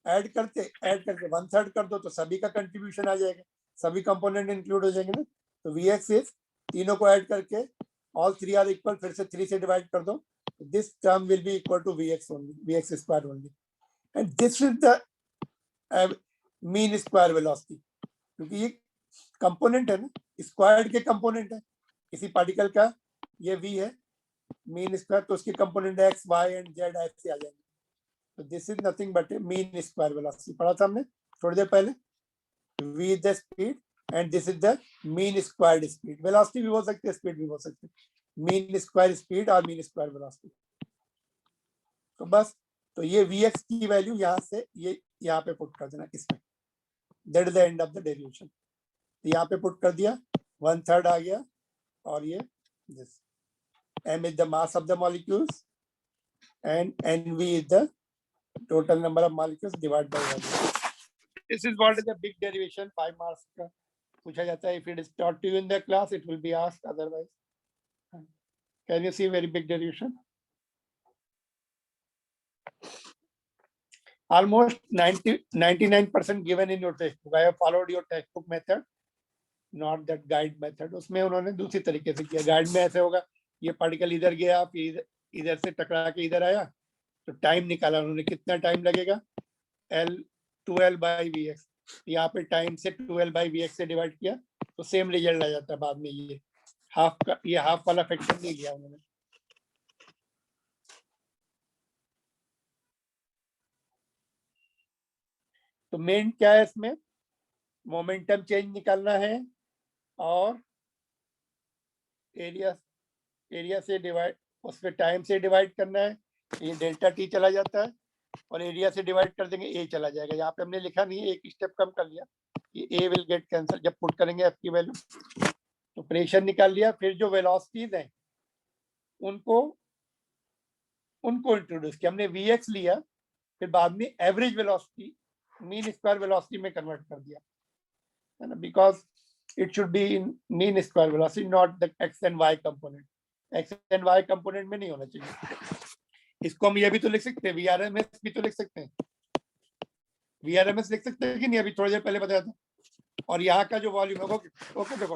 ऐड करके 1/3 कर दो, तो सभी का कंट्रीब्यूशन आ जाएगा, सभी कंपोनेंट इंक्लूड हो जाएंगे ना। तो vx इज, तीनों को ऐड करके ऑल 3 आर इक्वल, फिर से 3 से डिवाइड कर दो, this term will be equal to vx only, vx square only, and this is the mean square velocity, क्योंकि ये कंपोनेंट है ना, स्क्वायर्ड के कंपोनेंट है, किसी पार्टिकल का ये v है मीन स्क्वायर, तो उसके component x y and z ऐसे आ जाएंगे, तो this is nothing but A mean square velocity, पढ़ा था हमने थोड़ी देर पहले, v is the speed and this is the mean squared speed, velocity भी हो सकती है, स्पीड भी हो सकती है, मीन स्क्वायर स्पीड और मीन स्क्वायर वेलोसिटी। तो बस, तो ये vx की वैल्यू यहाँ से ये यहाँ पे पुट कर देना इसमें, that is the end of the derivation, यहाँ पे पुट कर दिया, 1/3 आ गया, और ये this m is the mass of the molecules and nv is the total number of molecules divided by volume. This is what is the big derivation, 5 marks का पूछा जाता है, if it is taught to you in the class it will be asked, otherwise can you see very big derivation, almost 99% given in your textbook. I have followed your textbook method, not that guide method, उसमें उन्होंने दूसरी तरीके से किया, guide में ऐसे होगा, ये पार्टिकल इधर गया, फिर इधर से टकरा के इधर आया, तो टाइम निकाला उन्होंने, कितना टाइम लगेगा, L 2L/Vx, यहाँ पे टाइम से 2L/Vx से डिवाइड किया, तो सेम रिजल्ट आ जाता है बाद में, ये हाफ का, ये हाफ वाला फैक्टर नहीं लिया उन्होंने। तो मेन क्या है इसमें, मोमेंटम चेंज निकालना है और एरिया से डिवाइड, उस पर टाइम से डिवाइड करना है, ये डेल्टा टी चला जाता है, और एरिया से डिवाइड कर देंगे ए चला जाएगा, यहाँ पे हमने लिखा नहीं है, एक स्टेप कम कर लिया, ये ए विल गेट कैंसिल, जब पुट करेंगे एफ की वैल्यू, तो प्रेशर निकाल लिया, फिर जो वेलोसिटीज हैं उनको इंट्रोड्यूस किया हमने, vx लिया, फिर बाद में average velocity mean square velocity में कन्वर्ट कर दिया, है ना, because it should be in mean square velocity, not the x and y component, x and y component में नहीं होना चाहिए। इसको हम ये भी तो लिख सकते हैं, VRMS भी तो लिख सकते हैं, VRMS लिख सकते हैं कि नहीं, अभी थोड़ी देर पहले बताया था। और यहाँ का जो वॉल्यूम है ओके देखो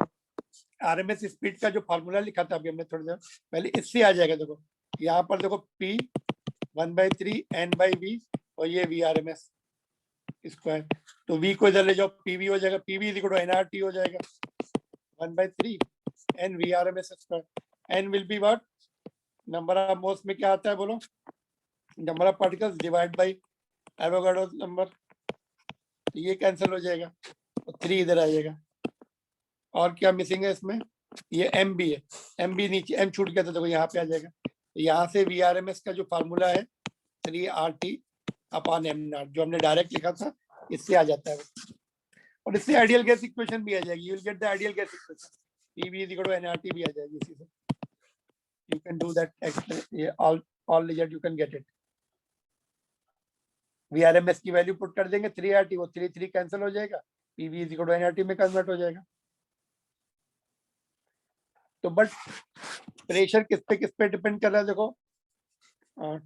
RMS स्पीड का जो फॉर्मूला लिखा था अभी हमने थोड़ी देर पहले, इससे आ जाएगा। देखो यहाँ पर देखो P 1/3 N/V और ये VRMS स्क्वायर। तो V को इधर ले जाओ, PV हो जाएगा, PV इक्वल टू NRT हो जाएगा 1/3 N VRMS square. N will be what, number of moles में क्या आता है बोलो, number of particles divide by Avogadro number. ये कैंसिल हो जाएगा और 3 इधर आ जाएगा। और क्या मिसिंग है इसमें, ये MB है, MB नीचे M छूट गया था, देखो यहाँ पे आ जाएगा। तो यहाँ से VRMS का जो फार्मूला है 3RT/m0, जो हमने डायरेक्ट लिखा था, इससे आ जाता है। और इससे आइडियल गैस इक्वेशन भी आ जाएगी, you will get the ideal gas equation, PV = nRT भी आ जाएगी इसी से। You can do that, all result you can get it. VRMS की वैल्यू पुट कर देंगे 3RT, वो 3 कैंसिल हो जाएगा, PV = nRT में कन्वर्ट हो जाएगा। तो बट प्रेशर किस पे डिपेंड कर रहा है, देखो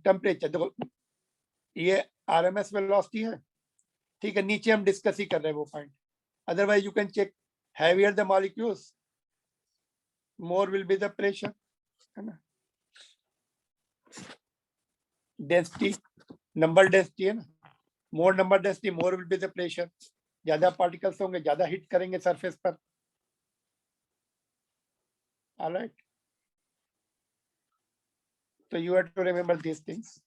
टेम्परेचर। देखो ये RMS वेलोसिटी है, ठीक है, नीचे हम डिस्कस ही कर रहे हैं वो point. Otherwise you can check, heavier the molecules more will be the pressure, है ना। डेंसिटी, नंबर डेंसिटी है ना, more number density more will be the pressure. ज्यादा पार्टिकल्स होंगे, ज्यादा हिट करेंगे सरफेस पर। Alright, so you have to remember these things.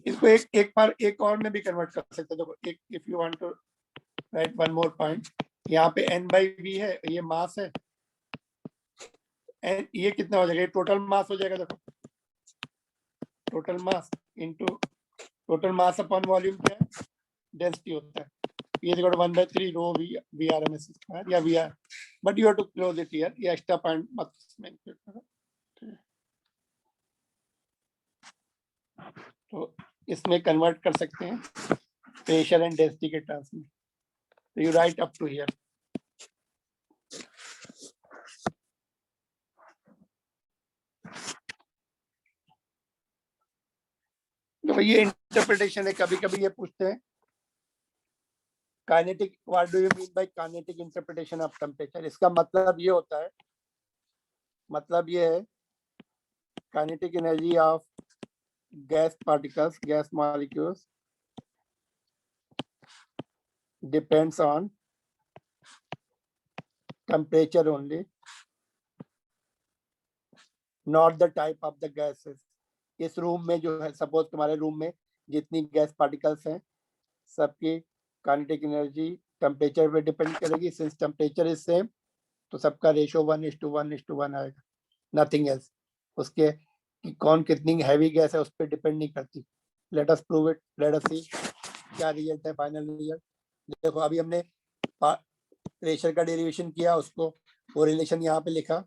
इसको एक बार एक और में भी कन्वर्ट कर सकते हो। देखो एक, if you want to write one more point, यहाँ पे N/V है, ये मास है, एंड ये कितना हो जाएगा, ये टोटल मास हो जाएगा। देखो total mass into total mass upon volume क्या है, डेंसिटी होता है। ये देखो 1/3 रो VRMS स्क्वायर या VR, but you have to close it here, ये एक्स्ट्रा पॉइंट मत इसमें include करो। तो इसमें कन्वर्ट कर सकते हैं प्रेशर एंड डेंसिटी के टर्म्स में। तो you write up to here. तो ये इंटरप्रिटेशन है, कभी कभी ये पूछते हैं kinetic, what do you mean by kinetic interpretation of temperature. इसका मतलब ये होता है, मतलब ये है kinetic energy of gas particles, gas molecules depends on temperature only, not the type of the gases. इस रूम में जो है, सपोज तुम्हारे रूम में जितनी गैस पार्टिकल्स हैं, सबकी काइनेटिक एनर्जी टेम्परेचर पे डिपेंड करेगी। सिंस टेम्परेचर इज सेम, तो सबका रेशियो 1:1:1 आएगा, नथिंग एल्स। उसके कि कौन कितनी हैवी गैस है उस पर डिपेंड नहीं करती। Let us prove it, let us see क्या रिजल्ट है, फाइनल रिजल्ट। देखो अभी हमने प्रेशर का डेरिवेशन किया, उसको वो रिलेशन यहाँ पे लिखा,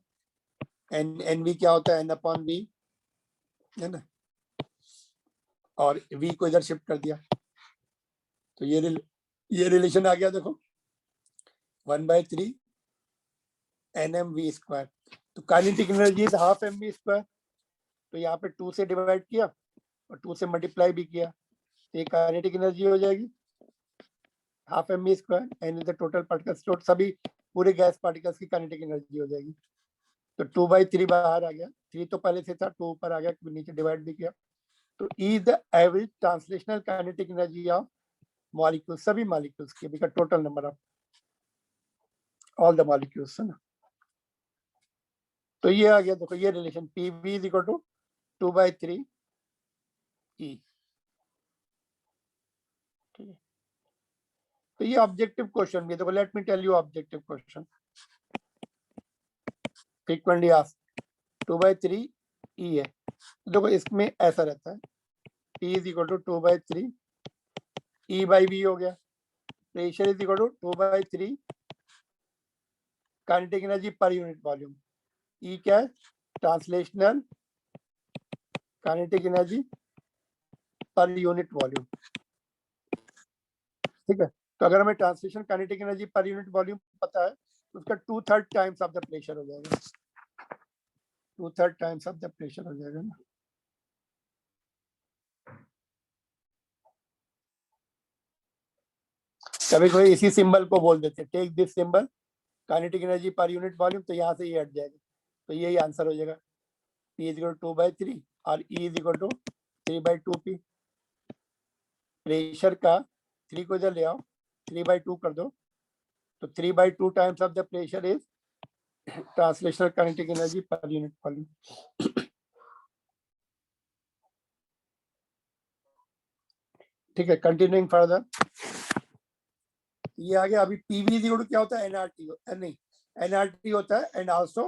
NV क्या होता है, N/V, है ना, और V को इधर शिफ्ट कर दिया, तो ये रिलेशन आ गया। देखो 1/3 NmV स्क्वायर। तो kinetic energy is ½ mv square. तो यहाँ पे 2 से डिवाइड किया और 2 से मल्टीप्लाई भी किया, तो ये काइनेटिक एनर्जी हो जाएगी ½ mv square. N is the total particles, सभी पूरे गैस पार्टिकल्स की काइनेटिक एनर्जी हो जाएगी। तो 2/3 बाहर आ गया, 3 तो पहले से था, 2 ऊपर आ गया, नीचे डिवाइड भी किया। तो E the average translational kinetic energy of molecules, सभी मॉलिक्यूल्स की, because total number of all the molecules, है ना। तो ये आ गया, देखो ये रिलेशन PV = 2/3 E। ठीक है, तो ये ऑब्जेक्टिव क्वेश्चन भी, देखो let me tell you objective question frequently asked, 2/3 E है। देखो इसमें ऐसा रहता है, P = 2/3 E/V हो गया, pressure = 2/3 kinetic energy per unit volume. E क्या है, translational kinetic energy per unit volume. ठीक है, तो अगर हमें translation kinetic energy per unit volume पता है, तो उसका 2/3 टाइम्स ऑफ द प्रेशर हो जाएगा, 2/3 टाइम्स ऑफ द प्रेशर हो जाएगा ना। कभी कोई इसी सिंबल को बोल देते, take this symbol kinetic energy per unit volume, तो यहाँ से ये हट जाएगा, तो यही आंसर हो जाएगा, P इज इक्वल टू 2/3 और E is equal to 3/2P। Pressure का 3 को जब ले आओ 3/2 कर दो, तो 3/2 times of the pressure is translational kinetic energy per unit volume. ठीक है, कंटिन्यूइंग फर्दर, ये आ गया। अभी पीवी इज इक्वल टू क्या होता है, एनआरटी, नहीं एनआरटी होता है, and also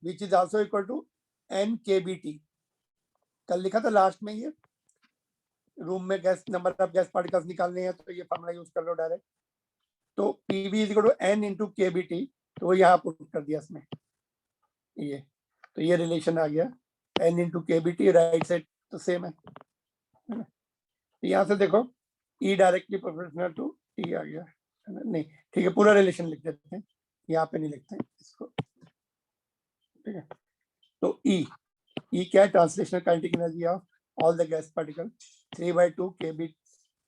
which is also equal to NKBT. कल लिखा था लास्ट में, ये रूम में gas number of gas particles निकालने हैं तो ये फॉर्मूला यूज कर लो डायरेक्ट। तो PV is equal to N into KBT, तो वो यहाँ पुट कर दिया इसमें, ये तो ये रिलेशन आ गया, N into KBT, right side तो सेम है ना। तो यहाँ से देखो E directly proportional to T आ गया, नहीं ठीक है, पूरा रिलेशन लिख देते हैं, यहाँ पे नहीं लिखते हैं इसको, ठीक है। तो ई क्या है, translational kinetic energy of all the gas particle 3/2 kb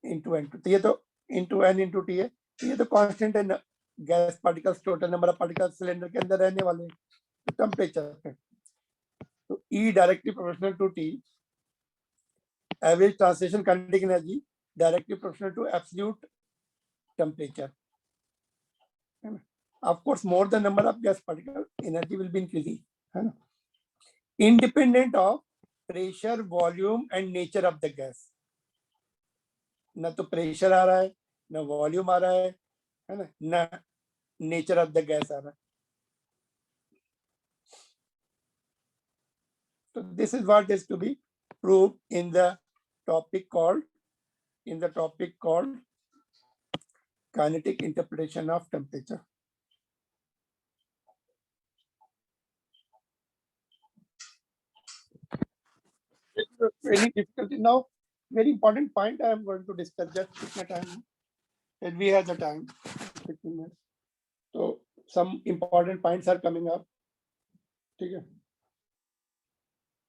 into n two, तो ये तो इंटू एन इंटू टी है, तो ये तो कांस्टेंट है, gas particles total number of particles cylinder के अंदर रहने वाले टेम्परेचर पे। तो E directly proportional to T, average translation kinetic energy directly proportional to absolute temperature. Of course, more the number of gas particle, energy will be increasing. Independent of pressure, volume, and nature of the gas. न तो pressure आ रहा है, न volume आ रहा है ना, न nature of the gas आ रहा है। So this is what is to be proved in the topic called kinetic interpretation of temperature. Any difficulty now? Very important point I am going to discuss, just my time, and we have the time, 15 minutes. So some important points are coming up. ठीक है,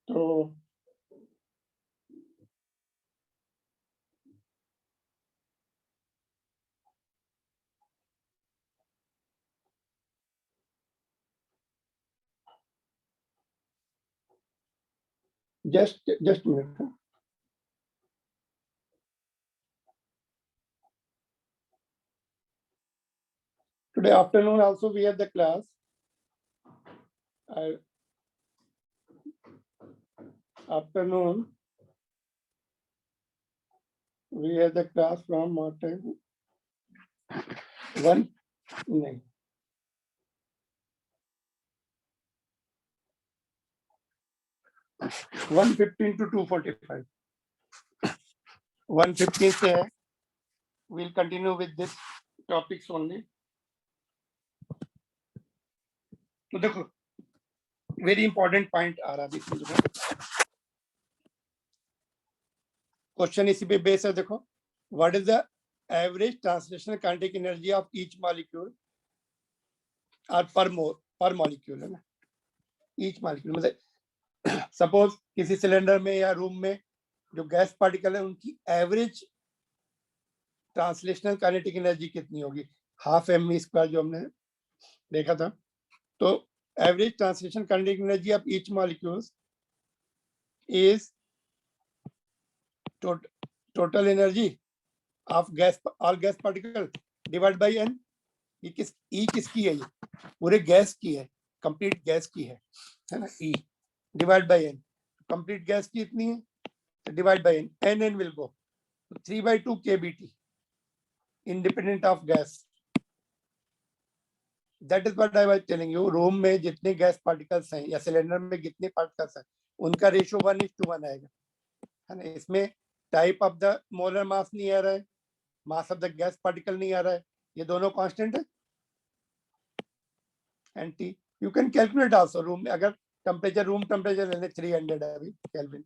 तो just a minute. Today afternoon also we have the class. Afternoon we have the class from what time? 1:15 to 2:45. 1:15 से है. We'll continue with this topics only. तो देखो very important point आ रहा है, question इसी पे बेस है। देखो, what is the average translational kinetic energy of each molecule or per molecule है ना, each molecule मतलब सपोज किसी सिलेंडर में या रूम में जो गैस पार्टिकल है उनकी एवरेज ट्रांसलेशनल काइनेटिक एनर्जी कितनी होगी, 12 mv² जो हमने देखा था। तो average translation kinetic energy of each molecules is total energy of gas, all gas particle divide by n. ये किसकी है, ये पूरे गैस की है, कंप्लीट गैस की है ना, E divide by n, complete gas की इतनी है तो divide by n, n will go 3/2 kBT independent of gas. That is what I was telling you. Room में जितने गैस पार्टिकल्स हैं या सिलेंडर में जितने पार्टिकल्स हैं उनका रेशियो 1:1 आएगा, है ना। इसमें टाइप ऑफ द मोलर मास नहीं आ रहा है, मास ऑफ द गैस पार्टिकल नहीं आ रहा है, ये दोनों कांस्टेंट है। And T U can calculate also, room में अगर टेम्परेचर, रूम टेम्परेचर लेने 300 है अभी kelvin,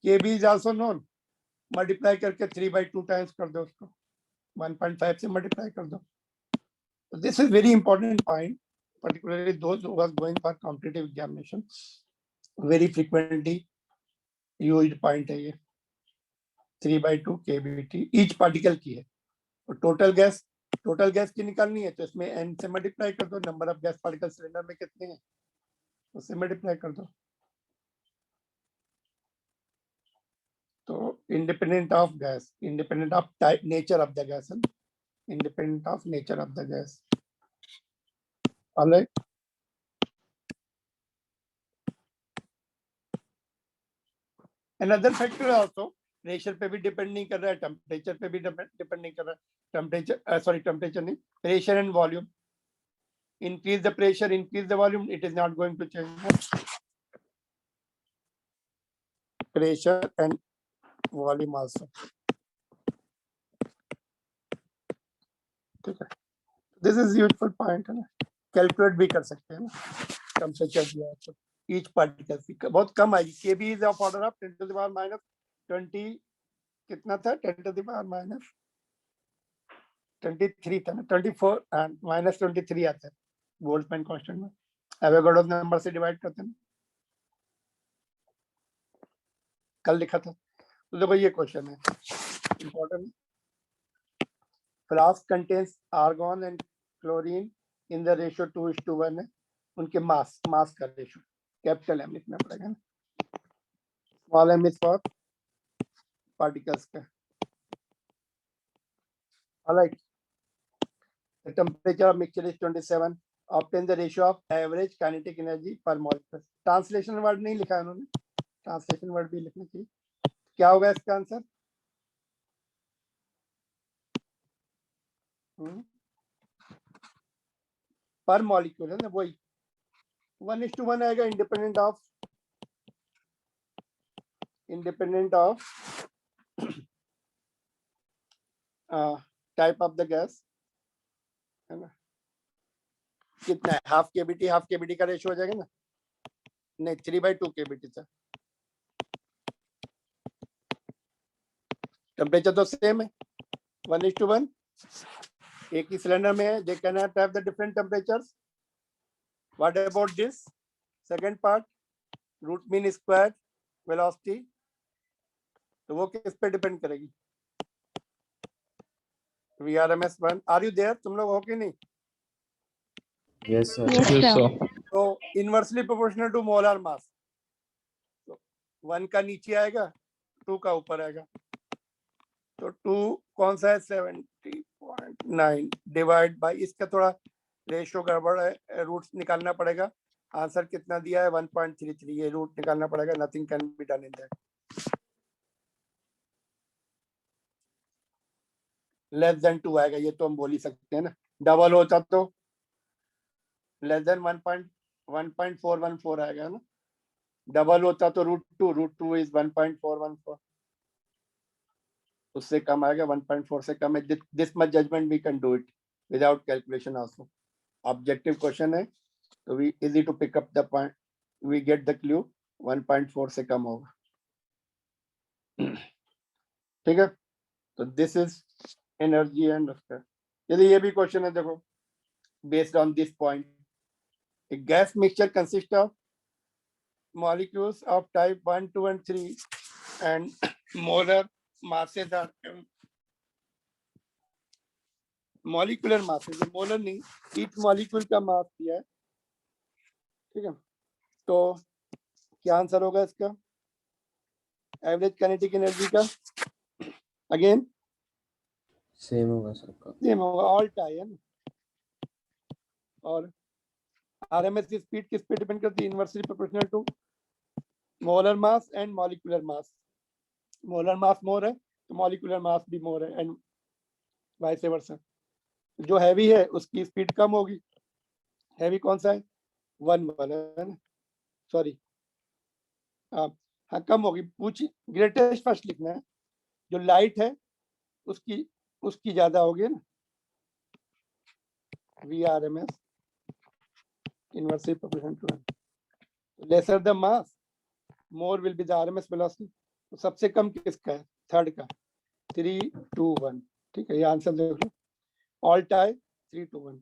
KB is also known, multiply करके 3/2 टाइम्स कर दो, उसको 1.5 से मल्टीप्लाई कर दो। So this is very important point, particularly those who are going for competitive examination. Very frequently used point है ये, 3/2 kBT each particle की है, और total gas टोटल गैस की निकालनी है तो इसमें n से मल्टीप्लाई कर दो, number of gas particle cylinder में कितने हैं उससे मल्टीप्लाई कर दो। तो independent of gas, independent of type nature of the gas, independent of nature of the gas. All right. Another factor also, pressure पे भी डिपेंड नहीं कर रहा है, टेम्परेचर पे भी डिपेंड नहीं कर रहा है। टेम्परेचर सॉरी टेम्परेचर नहीं, pressure and volume. Increase the pressure, increase the volume, it is not going to change pressure and volume also. ठीक है, दिस इज यूजफुल पॉइंट है ना, कैलकुलेट भी कर सकते हैं ना टेम्परेचर दिया है तो ईच पार्टिकल की बहुत कम आएगी। KB is of order of 10 to the power minus 20, कितना था 10 to the power minus 23 था ना, 24 एंड माइनस 23 आता है बोल्ट्जमैन कांस्टेंट में, एवोगाड्रो नंबर से डिवाइड करते हैं, कल लिखा था। तो देखो ये क्वेश्चन है important. Flask contains argon and chlorine in the ratio 2:1 है, उनके मास का रेशियो कैपिटल एम लिखना पड़ेगा ना, small M is for particles का। Alright, the temperature of mixture is 27, obtain the ratio of average kinetic energy per molecule। Translation word नहीं लिखा है उन्होंने, ट्रांसलेशन वर्ड भी लिखना चाहिए। क्या होगा इसका आंसर? पर मॉलिक्यूल है ना, वही 1:1 आएगा, independent of type of the gas है ना। कितना है? हाफ केबीटी का रेशियो हो जाएगा ना, नहीं 3/2 केबीटी था। टेम्परेचर तो सेम है 1:1, एक ही सिलेंडर में है, they can not have the different temperatures. What about this second part, root mean square velocity, तो वो किस पे डिपेंड करेगी? VRMS 1, are you there? तुम लोग हो कि नहीं? Yes, sir. Yes, Yes, sir. sir. तो inversely proportional to molar mass, तो 1 का नीचे आएगा, 2 का ऊपर आएगा। तो 2 कौन सा है? 70.9 डिवाइड बाई, इसका थोड़ा रेशियो गड़बड़ है, रूट्स निकालना पड़ेगा। आंसर कितना दिया है? 1.33, ये रूट निकालना पड़ेगा, nothing can be done in that. Less than 2 आएगा, ये तो हम बोल ही सकते हैं ना। डबल होता तो लेस देन 1.414 आएगा ना, डबल होता तो √2 इज 1.414, उससे कम आएगा, 1.4 से कम है। This much judgement we can do it without calculation also. Objective question है तो we easy to pick up the point, we get the clue, 1.4 से कम होगा। ठीक है, तो दिस इज एनर्जी एंड उसका। यदि ये भी क्वेश्चन है देखो, based on this point, a gas mixture consists of molecules of type 1, 2 and 3 and molar masses are molecular masses, molar नहीं, each molecule का मास दिया है। ठीक है, तो क्या आंसर होगा इसका? एवरेज काइनेटिक एनर्जी का अगेन सेम होगा सबका। सेम होगा, ऑल टाई है ना। और आरएमएस की स्पीड किस पे डिपेंड करती है? Inversely proportional to molar mass and molecular mass. Molar mass more है तो मॉलिक्यूलर मास भी मोर है, एंड वाइस वर्सा। जो हैवी है उसकी स्पीड कम होगी। हैवी कौन सा है? 1 है ना, सॉरी हाँ कम होगी। पूछ ग्रेटेस्ट फर्स्ट लिखना है, जो लाइट है उसकी ज्यादा होगी ना। VRMS inversely proportional to lesser the mass more will be the RMS velocity. तो सबसे कम किसका है? थर्ड का, 3, 2, 1। ठीक है, ये आंसर देख लो, all tie 3, 2, 1।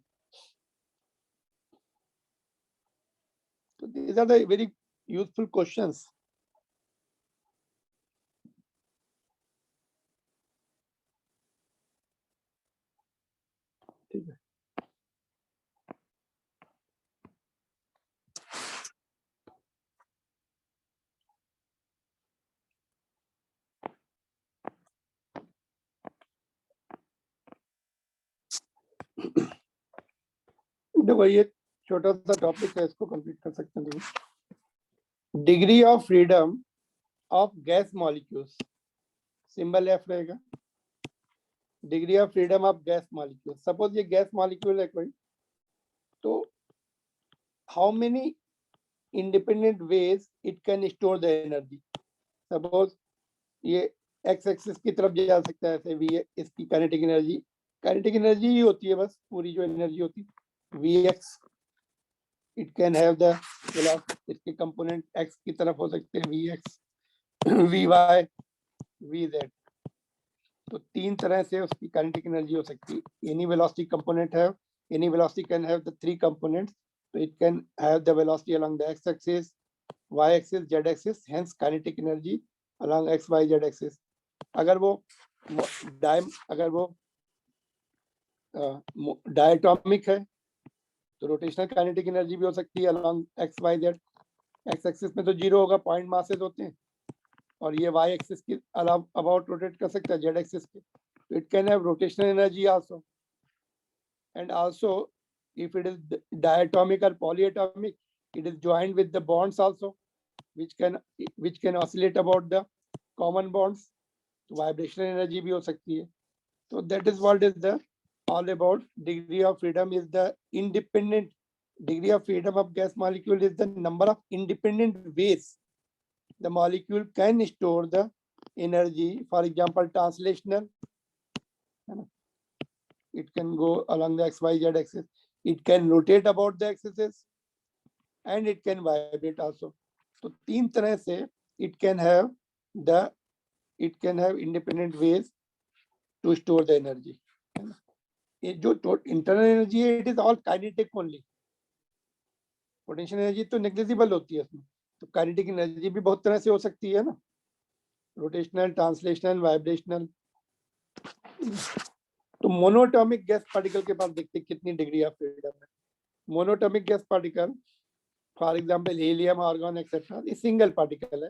So these are the very useful questions. देखो ये छोटा सा टॉपिक है, इसको कंप्लीट कर सकते हैं। देखो degree of freedom of gas molecules, symbol F रहेगा। Degree of freedom of gas molecule, suppose ये गैस मॉलिक्यूल है कोई, तो how many independent ways it can store the energy. Suppose ये एक्स एक्सिस की तरफ जा सकता है, ऐसे वी, इसकी काइनेटिक एनर्जी ही होती है बस, पूरी जो एनर्जी होती है v x. It can have the velocity, इसके कंपोनेंट एक्स की तरफ हो सकते हैं, v x, v y, v z. तो तीन तरह से उसकी काइनेटिक एनर्जी हो सकती है। Any velocity component have, any velocity can have the three components, तो it can have the velocity along the x axis, y axis, z axis, hence kinetic energy along x y z axis. अगर वो diatomic है तो rotational kinetic energy भी हो सकती है along x y z। x axis में तो जीरो होगा, पॉइंट मासेस होते हैं, और ये y एक्सिस के अबाउट रोटेट कर सकता है z एक्सिस के, तो it can have rotational energy also. And also if it is diatomic or polyatomic, it is joined with the bonds also, which can oscillate about the common bonds, तो vibrational energy भी हो सकती है। तो that is what is the all about degree of freedom is the independent degree of freedom of gas molecule is the number of independent ways the molecule can store the energy. For example, translational, it can go along the xyz axis, it can rotate about the axis, and it can vibrate also. तो तीन तरह से it can have independent ways to store the energy. ये जो internal energy है, it is all kinetic only. Potential energy तो negligible होती है उसमें, तो काइनेटिक एनर्जी भी बहुत तरह से हो सकती है ना, रोटेशनल, ट्रांसलेशनल, वाइब्रेशनल। तो मोनोटॉमिक गैस पार्टिकल के पास देखते हैं कितनी डिग्री ऑफ फ्रीडम है। Monatomic gas particle, for example helium, argon etcetera, ये सिंगल पार्टिकल है,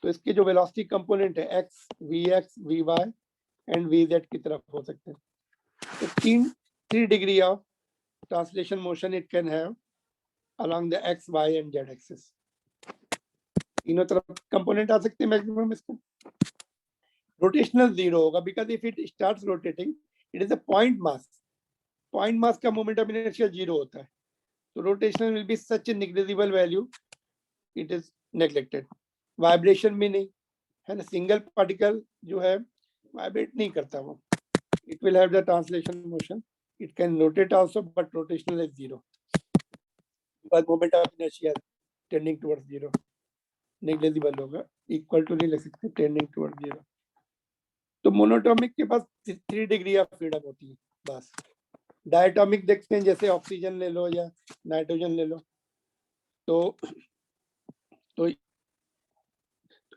तो इसके जो वेलोसिटी कंपोनेंट है x, v y and v z की तरफ हो सकते हैं। तो three degree of translation motion it can have along the x, y and z axis. तीनों तरफ कंपोनेंट आ सकते हैं मैक्सिमम इसका। रोटेशनल जीरो होगा, because if it starts rotating it is a point mass, point mass का moment of inertia zero होता है, तो rotational will be such A negligible value, it is neglected. Vibration भी नहीं है ना, सिंगल पार्टिकल जो है वाइब्रेट नहीं करता वो, it will have the translation motion, it can rotate also but rotational is zero, but moment of inertia tending towards zero, negligible होगा, equal to नहीं लिख सकते, tending towards zero। तो मोनोटॉमिक के पास 3 डिग्री ऑफ फ्रीडम होती है बस। Diatomic देखते हैं, जैसे ऑक्सीजन ले लो या नाइट्रोजन ले लो, तो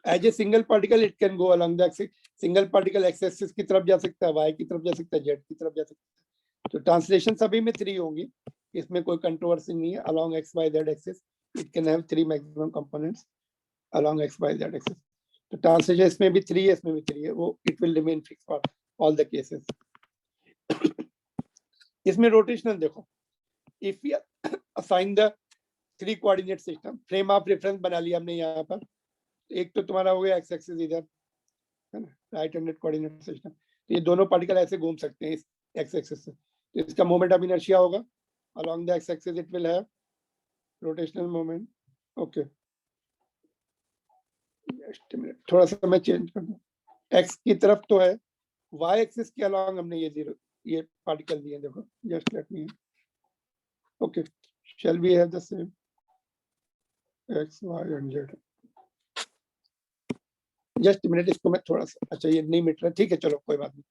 as a single particle it can go along the axis, single particle x axis की तरफ जा सकता है, वाई की तरफ जा सकता है, जेड की तरफ जा सकता है। तो ट्रांसलेशन सभी में 3 होंगी, इसमें कोई कंट्रोवर्सी नहीं है। Along x y z axis it can have 3 maximum components along x y z axis. तो ट्रांसलेशन इसमें भी 3 है, इसमें भी 3 है, वो it will remain fix for all the cases. इसमें रोटेशनल देखो, if you assign the 3 coordinate system, frame of reference बना लिया हमने यहाँ पर, एक तो तुम्हारा हो गया एक्स एक्सिस इधर है ना, राइट हैंडेड कोऑर्डिनेट सिस्टम, तो ये दोनों पार्टिकल ऐसे घूम सकते हैं इस एक्स एक्सिस से, तो इसका मोमेंट ऑफ इनर्शिया होगा along the x axis, it will have rotational moment. Okay, just a minute, थोड़ा सा मैं चेंज कर दूं, x की तरफ तो है, y axis के along हमने ये पार्टिकल दिए, देखो, just let me, okay, shall we have the same x, y and z? just a minute, इसको मैं थोड़ा सा, अच्छा ये नहीं मिट रहा, ठीक है चलो कोई बात नहीं,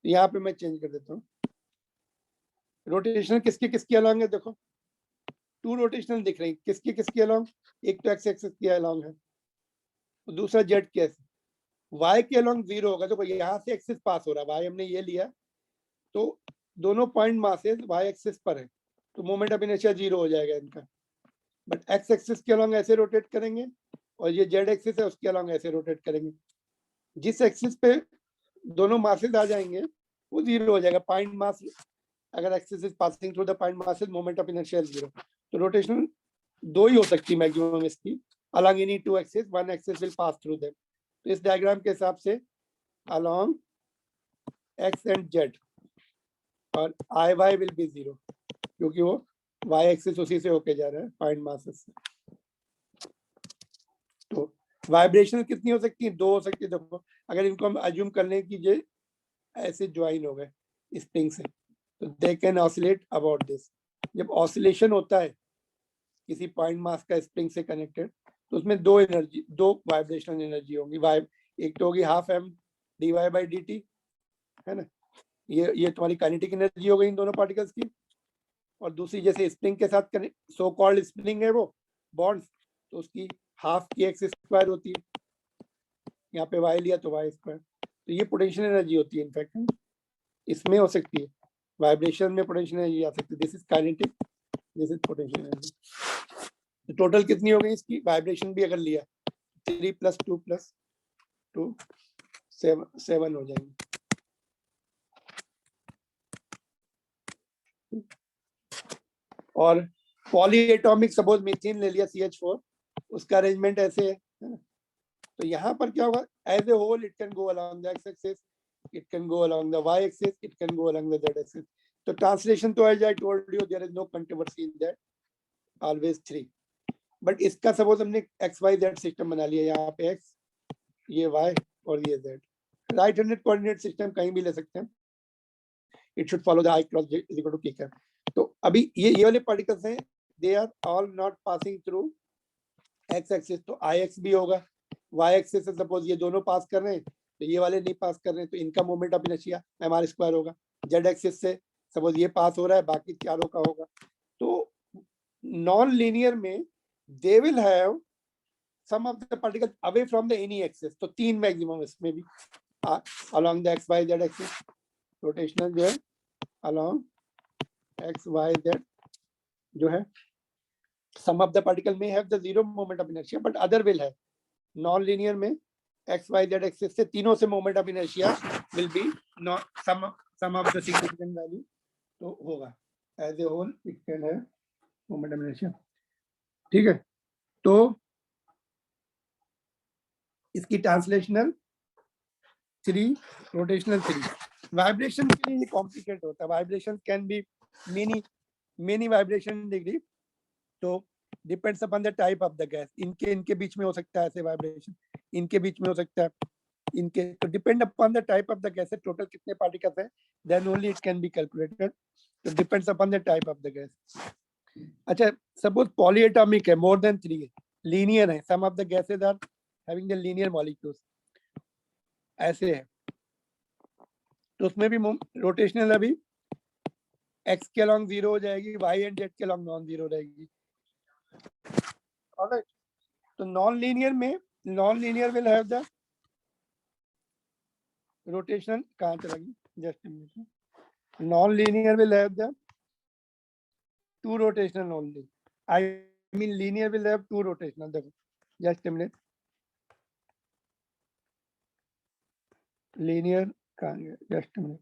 यहाँ पे मैं चेंज कर देता हूँ। रोटेशनल किसके अलॉन्ग है, देखो 2 रोटेशनल दिख रही है, किसके अलॉन्ग, एक तो एक्स एक्सिस के अलॉन्ग है, दूसरा जेड के, वाई के अलॉन्ग 0 होगा। देखो यहाँ से एक्सिस पास हो रहा है, वाई हमने ये लिया, तो दोनों पॉइंट मासेस वाई एक्सिस पर है, तो मोमेंट ऑफ इनर्शिया 0 हो जाएगा इनका। बट एक्स एक्सिस के अलॉन्ग ऐसे रोटेट करेंगे, और ये जेड एक्सिस है उसके अलॉन्ग ऐसे रोटेट करेंगे, जिस एक्सिस पे दोनों मासेस आ जाएंगे वो 0 हो जाएगा, पॉइंट मास अगर axis is passing through the point masses moment of inertia is 0। तो रोटेशनल दो ही हो सकती है मैक्सिमम इसकी, along any two axis, one axis will pass through them. तो इस डायग्राम के हिसाब से along x and z और i y will be 0, क्योंकि वो y एक्सिस उसी से होके जा रहा है पॉइंट मासेस से। तो वाइब्रेशन कितनी हो सकती है? दो हो सकती है। देखो अगर इनको हम अज्यूम कर लें कि ये ऐसे ज्वाइन हो गए स्प्रिंग से, तो they can oscillate about this. जब ऑसिलेशन होता है किसी पॉइंट मास का स्प्रिंग से कनेक्टेड, तो उसमें दो एनर्जी, दो वाइब्रेशनल एनर्जी होंगी। एक तो होगी half m d y by d t, है ना, ये तुम्हारी काइनेटिक एनर्जी हो गई इन दोनों पार्टिकल्स की। और दूसरी जैसे स्प्रिंग के साथ सो कॉल्ड स्प्रिंग है वो बॉन्ड्स, तो उसकी हाफ की एक्स स्क्वायर होती है, यहाँ पे वाई लिया तो वाई स्क्वायर। तो ये पोटेंशियल एनर्जी होती है इनफैक्ट, इसमें हो सकती है वाइब्रेशन में पोटेंशियल एनर्जी आ सकती है। This is kinetic, this is potential energy. तो टोटल कितनी हो गई इसकी? वाइब्रेशन भी अगर लिया 3 + 2 + 2 7 हो जाएंगे। और पॉलीएटॉमिक सपोज मीथेन ले लिया CH4, उसका अरेंजमेंट ऐसे है ना? तो यहाँ पर क्या होगा? As a whole it can go along the x axis, it can go along the y axis, it can go along the z axis. तो ट्रांसलेशन तो as I told you there is no controversy in that, always 3। But इसका suppose हमने XYZ system बना लिया, यहाँ पे x, ये y और ये z। Right handed coordinate system कहीं भी ले सकते हैं, it should follow the I cross J is equal to k cap. तो अभी ये वाले पार्टिकल्स हैं, they are all not passing through x axis, तो IX भी होगा। y एक्सिस से सपोज ये दोनों पास कर रहे हैं, तो ये वाले नहीं पास कर रहे हैं, तो इनका मोमेंट ऑफ इनर्शिया mr² होगा। z एक्सिस से सपोज ये पास हो रहा है, बाकी चारों का होगा। तो नॉन लीनियर में they will have some of the particles away from the any axis, तो 3 मैक्सिमम इसमें भी along the XYZ axis, rotational जो है along XYZ जो है, some of the particle may have the 0 moment of inertia but other will have। Non linear में XYZ axis से तीनों से moment of inertia will be not some of the significant value, तो होगा as a whole it can have moment of inertia। ठीक है, तो इसकी ट्रांसलेशनल 3, रोटेशनल 3। वाइब्रेशन के लिए ये कॉम्प्लिकेट होता है। Vibration can be many vibration degree, तो depends upon the type of the gas. इनके बीच में हो सकता है ऐसे वाइब्रेशन, इनके बीच में हो सकता है, इनके, तो depend upon the type of the gas, total कितने पार्टिकल्स हैं, then only it can be calculated. तो depends upon the type of the gas. अच्छा, सपोज पॉलीएटॉमिक है, मोर देन 3 है, लीनियर है, some of the gases are having the linear molecules, ऐसे है, तो उसमें भी रोटेशनल अभी x के अलॉन्ग 0 हो जाएगी, y एंड z के अलॉन्ग नॉन 0 रहेगी। ऑलराइट, तो नॉन लीनियर में, non linear will have the rotational, कहाँ चला गया, just non linear will have the 2 rotational only, I mean linear will have 2 rotational. देखो जस्ट मिनट, लीनियर कहाँ गया, जस्ट मिनट,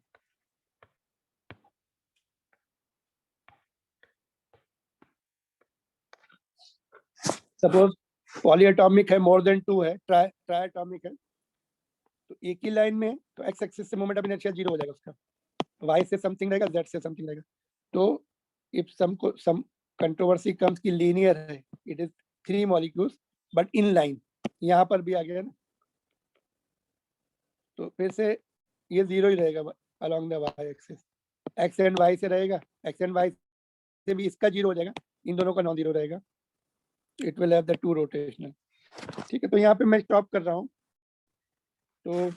सपोज पॉलीएटॉमिक है, मोर देन 2 है, triatomic है, तो एक ही लाइन में, तो एक्स एक्सिस से मोमेंट ऑफ इनर्शिया 0 हो जाएगा उसका, वाई से समथिंग रहेगा, जेड से समथिंग रहेगा। तो इफ सम कंट्रोवर्सी कम्स की लीनियर है, it is 3 molecules but in line, यहाँ पर भी आ गया ना, तो फिर से ये 0 ही रहेगा along the y axis, x and y से रहेगा, एक्स एंड वाई से भी इसका 0 हो जाएगा, इन दोनों का नॉन 0 रहेगा, it will have the 2 rotational. ठीक है, तो यहाँ पे मैं स्टॉप कर रहा हूँ। तो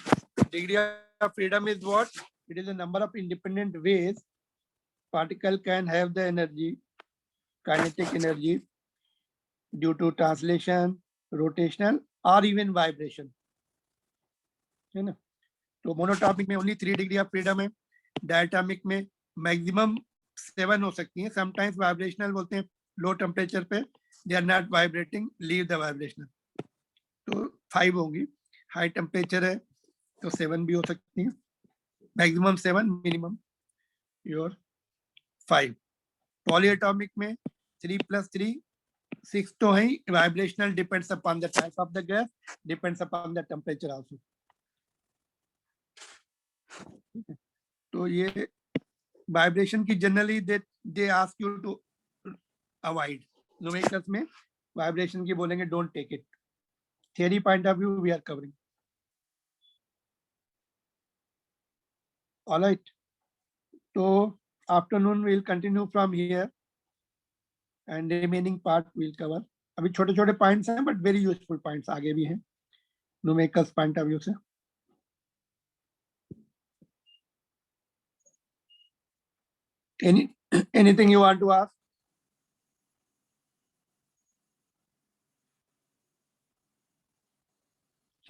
degree of freedom is what? It is the number of independent ways particle can have the energy, kinetic energy due to translation, rotational or even vibration, है ना। तो मोनोटॉपिक में ओनली 3 डिग्री ऑफ फ्रीडम है, diatomic में maximum 7 हो सकती हैं, sometimes vibrational बोलते हैं, लो टेम्परेचर पे they are not vibrating, leave the vibrational, तो 5 होंगी। हाई टेम्परेचर है तो 7 भी हो सकती है, मैक्सिमम 7, मिनिमम योर 5. पॉलीएटॉमिक में 3 + 3 6 तो है. Vibrational depends upon the type of the gas, depends upon the temperature also. तो ये वाइब्रेशन की generally they ask you to avoid. Numericals में वाइब्रेशन की बोलेंगे don't take it. Theory point of view we are covering. All right. So afternoon we'll continue from here and remaining part we'll cover. अभी छोटे छोटे points हैं but very useful points आगे भी हैं न्यूमेरिकल्स पॉइंट ऑफ व्यू से. Anything you want to ask?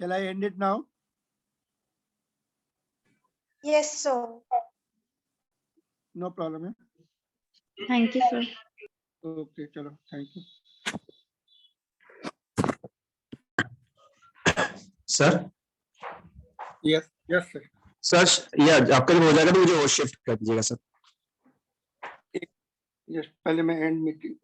Shall I end it now? Yes, sir. No problem. Thank you, sir. Okay, चलो, thank you. Sir Yes, yes sir. Sir ये आपका जब हो जाएगा तो मुझे वो शिफ्ट कर दीजिएगा सर. Yes, पहले मैं एंड मीटिंग